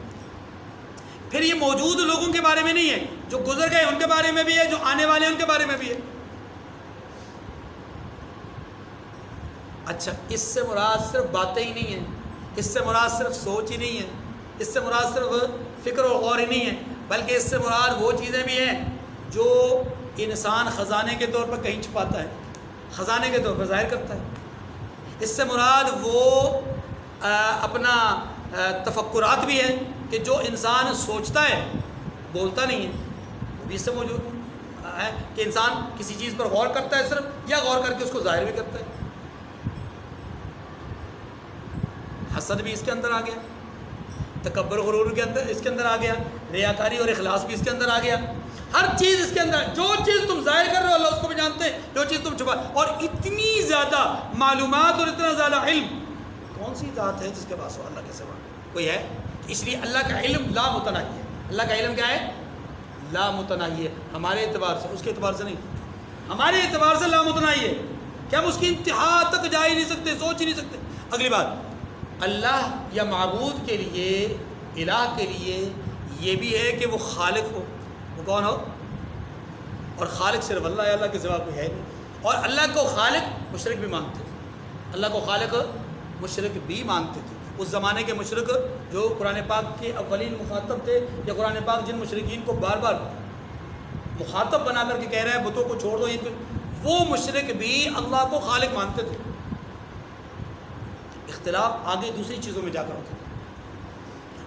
پھر یہ موجود لوگوں کے بارے میں نہیں ہے, جو گزر گئے ان کے بارے میں بھی ہے, جو آنے والے ہیں ان کے بارے میں بھی ہے. اچھا, اس سے مراد صرف باتیں ہی نہیں ہیں, اس سے مراد صرف سوچ ہی نہیں ہے, اس سے مراد صرف فکر و غور ہی نہیں ہے, بلکہ اس سے مراد وہ چیزیں بھی ہیں جو انسان خزانے کے طور پر کہیں چھپاتا ہے, خزانے کے طور پر ظاہر کرتا ہے. اس سے مراد وہ اپنا تفکرات بھی ہیں کہ جو انسان سوچتا ہے, بولتا نہیں ہے, وہ بھی اس سے موجود ہے کہ انسان کسی چیز پر غور کرتا ہے صرف, یا غور کر کے اس کو ظاہر بھی کرتا ہے. حسد بھی اس کے اندر آ گیا, تکبر غرور کے اندر اس کے اندر آ گیا, ریاکاری اور اخلاص بھی اس کے اندر آ گیا. ہر چیز اس کے اندر, جو چیز تم ظاہر کر رہے ہو اللہ اس کو بھی جانتے ہیں, جو چیز تم چھپا. اور اتنی زیادہ معلومات اور اتنا زیادہ علم کون سی ذات ہے جس کے پاس ہو اللہ کے سوا؟ کوئی ہے؟ اس لیے اللہ کا علم لا متناہی ہے. اللہ کا علم کیا ہے؟ لا متناہی ہے. ہمارے اعتبار سے, اس کے اعتبار سے نہیں, ہمارے اعتبار سے لا متناہی ہے کہ ہم اس کی انتہا تک جا ہی نہیں سکتے, سوچ ہی نہیں سکتے. اگلی بات, اللہ یا معبود کے لیے, الہ کے لیے یہ بھی ہے کہ وہ خالق ہو. وہ کون ہو؟ اور خالق صرف اللہ ہے, اللہ کے سوا کوئی ہے نہیں. اور اللہ کو خالق مشرک بھی مانتے تھے, اللہ کو خالق مشرک بھی مانتے تھے. اس زمانے کے مشرک جو قرآن پاک کے اولین مخاطب تھے, یا قرآن پاک جن مشرکین کو بار بار مخاطب بنا کر کے کہہ رہا ہے بتوں کو چھوڑ دو, وہ مشرک بھی اللہ کو خالق مانتے تھے. اختلاف آگے دوسری چیزوں میں جا کر ہوتا ہے.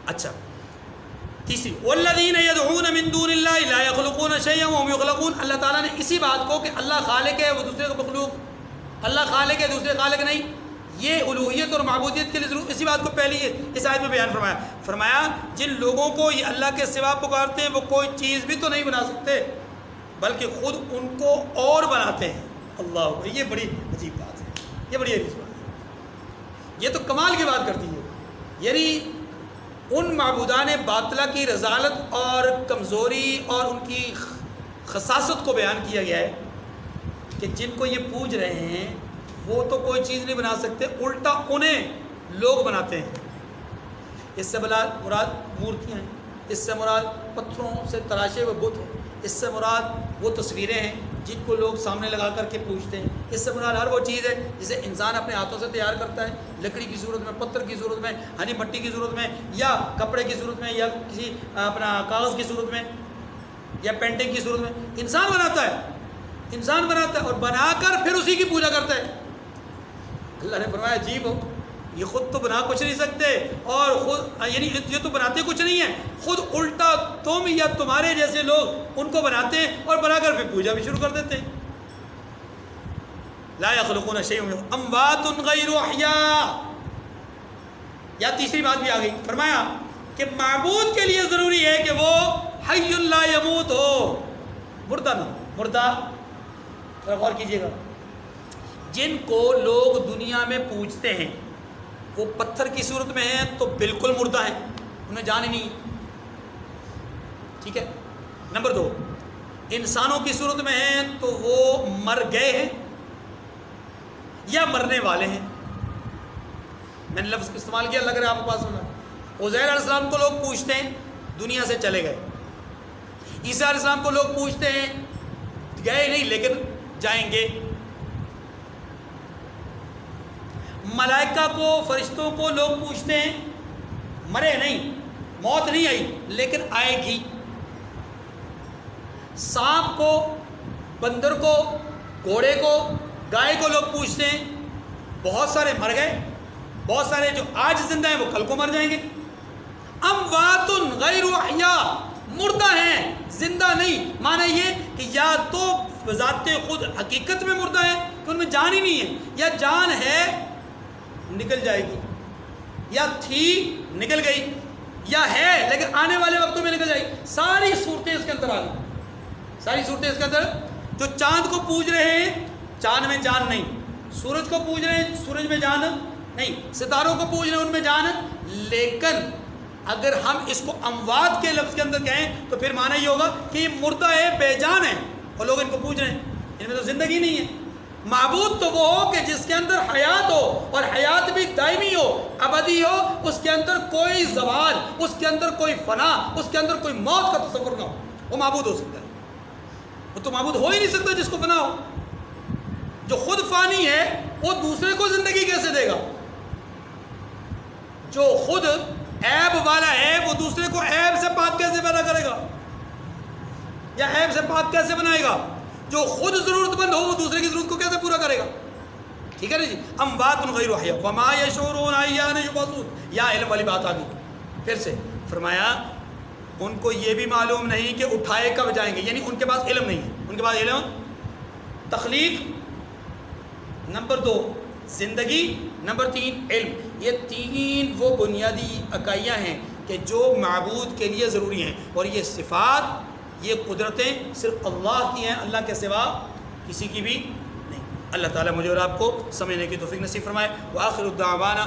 اچھا, تیسری والذین یدعون من دون اللہ لا یخلقون شیئا وهم یخلقون. اللہ تعالیٰ نے اسی بات کو کہ اللہ خالق ہے, وہ دوسرے کو مخلوق, اللہ خالق ہے دوسرے خالق نہیں, یہ الوہیت اور معبودیت کے لیے ضرور اسی بات کو پہلی اس آیت میں بیان فرمایا. فرمایا جن لوگوں کو یہ اللہ کے سوا پکارتے ہیں وہ کوئی چیز بھی تو نہیں بنا سکتے, بلکہ خود ان کو اور بناتے ہیں. اللہ, یہ بڑی عجیب بات ہے, یہ بڑی عجیب بات ہے, یہ تو کمال کی بات کرتی ہے. یعنی ان معبودان باطلہ کی رذالت اور کمزوری اور ان کی خساست کو بیان کیا گیا ہے کہ جن کو یہ پوج رہے ہیں وہ تو کوئی چیز نہیں بنا سکتے, الٹا انہیں لوگ بناتے ہیں. اس سے مراد مورتیاں ہیں, اس سے مراد پتھروں سے تراشے ہوئے بت ہیں, اس سے مراد وہ تصویریں ہیں جن کو لوگ سامنے لگا کر کے پوجتے ہیں. اس سے مراد ہر وہ چیز ہے جسے انسان اپنے ہاتھوں سے تیار کرتا ہے, لکڑی کی صورت میں, پتھر کی صورت میں, ہری مٹی کی صورت میں, یا کپڑے کی صورت میں, یا کسی اپنا کاغذ کی صورت میں, یا پینٹنگ کی صورت میں. انسان بناتا ہے, انسان بناتا ہے اور بنا کر پھر اسی کی پوجا کرتا ہے. اللہ نے فرمایا عجیب ہو, یہ خود تو بنا کچھ نہیں سکتے, اور خود یعنی یہ تو بناتے کچھ نہیں ہیں, خود الٹا تم یا تمہارے جیسے لوگ ان کو بناتے ہیں اور بنا کر پھر پوجا بھی شروع کر دیتے ہیں. لا یخلقون شیئا اموات غیر احیاء. یا تیسری بات بھی آ گئی, فرمایا کہ معبود کے لیے ضروری ہے کہ وہ حی لا یموت ہو, مردہ نہ ہو. مردہ غور کیجیے گا, جن کو لوگ دنیا میں پوجتے ہیں وہ پتھر کی صورت میں ہیں تو بالکل مردہ ہیں, انہیں جان ہی نہیں. ٹھیک ہے. نمبر 2, انسانوں کی صورت میں ہیں تو وہ مر گئے ہیں یا مرنے والے ہیں. میں نے لفظ استعمال کیا, لگ رہا ہے آپ کے پاس سنا. عزیر علیہ السلام کو لوگ پوجتے ہیں, دنیا سے چلے گئے. عیسیٰ علیہ السلام کو لوگ پوجتے ہیں, گئے نہیں لیکن جائیں گے. ملائکہ کو, فرشتوں کو لوگ پوچھتے ہیں مرے نہیں، موت نہیں آئی، لیکن آئے گی۔ سانپ کو، بندر کو، گھوڑے کو، گائے کو لوگ پوچھتے ہیں، بہت سارے مر گئے، بہت سارے جو آج زندہ ہیں وہ کل کو مر جائیں گے۔ اموات غیر احیاء، مردہ ہیں، زندہ نہیں۔ معنی یہ کہ یا تو بذات خود حقیقت میں مردہ ہے کہ ان میں جان ہی نہیں ہے، یا جان ہے نکل جائے گی، یا تھی نکل گئی، یا ہے لیکن آنے والے وقتوں میں نکل جائے گی۔ ساری صورتیں اس کے اندر آ گئی، ساری صورتیں اس کے اندر۔ جو چاند کو پوج رہے ہیں، چاند میں جان نہیں، سورج کو پوج رہے ہیں، سورج میں جان نہیں، ستاروں کو پوج رہے ہیں، ان میں جان۔ لیکن اگر ہم اس کو اموات کے لفظ کے اندر کہیں تو پھر معنی یہ ہوگا کہ یہ مردہ ہے، بے جان ہے، اور لوگ ان کو پوج رہے ہیں، ان میں تو زندگی نہیں ہے۔ معبود تو وہ ہو کہ جس کے اندر حیات ہو، اور حیات بھی دائمی ہو، ابدی ہو، اس کے اندر کوئی زوال، اس کے اندر کوئی فنا، اس کے اندر کوئی موت کا تصور نہ ہو، وہ معبود ہو سکتا ہے۔ وہ تو معبود ہو ہی نہیں سکتا جس کو فنا ہو۔ جو خود فانی ہے وہ دوسرے کو زندگی کیسے دے گا؟ جو خود عیب والا ہے وہ دوسرے کو عیب سے پاک کیسے پیدا کرے گا، یا عیب سے پاک کیسے بنائے گا؟ جو خود ضرورت مند ہو وہ دوسرے کی ضرورت کو کیسے پورا کرے گا؟ ٹھیک ہے نا جی۔ اموات غیر احیاء وما یشعرون ایان یبعثون، یا علم والی بات آ گئی۔ پھر سے فرمایا ان کو یہ بھی معلوم نہیں کہ اٹھائے کب جائیں گے، یعنی ان کے پاس علم نہیں ہے۔ ان کے پاس علم، تخلیق نمبر 2، زندگی نمبر 3، علم۔ یہ تین وہ بنیادی اکائیاں ہیں کہ جو معبود کے لیے ضروری ہیں، اور یہ صفات، یہ قدرتیں صرف اللہ کی ہیں، اللہ کے سوا کسی کی بھی نہیں۔ اللہ تعالیٰ مجھے اور آپ کو سمجھنے کی توفیق نصیب فرمائے۔ وآخر الدعوانا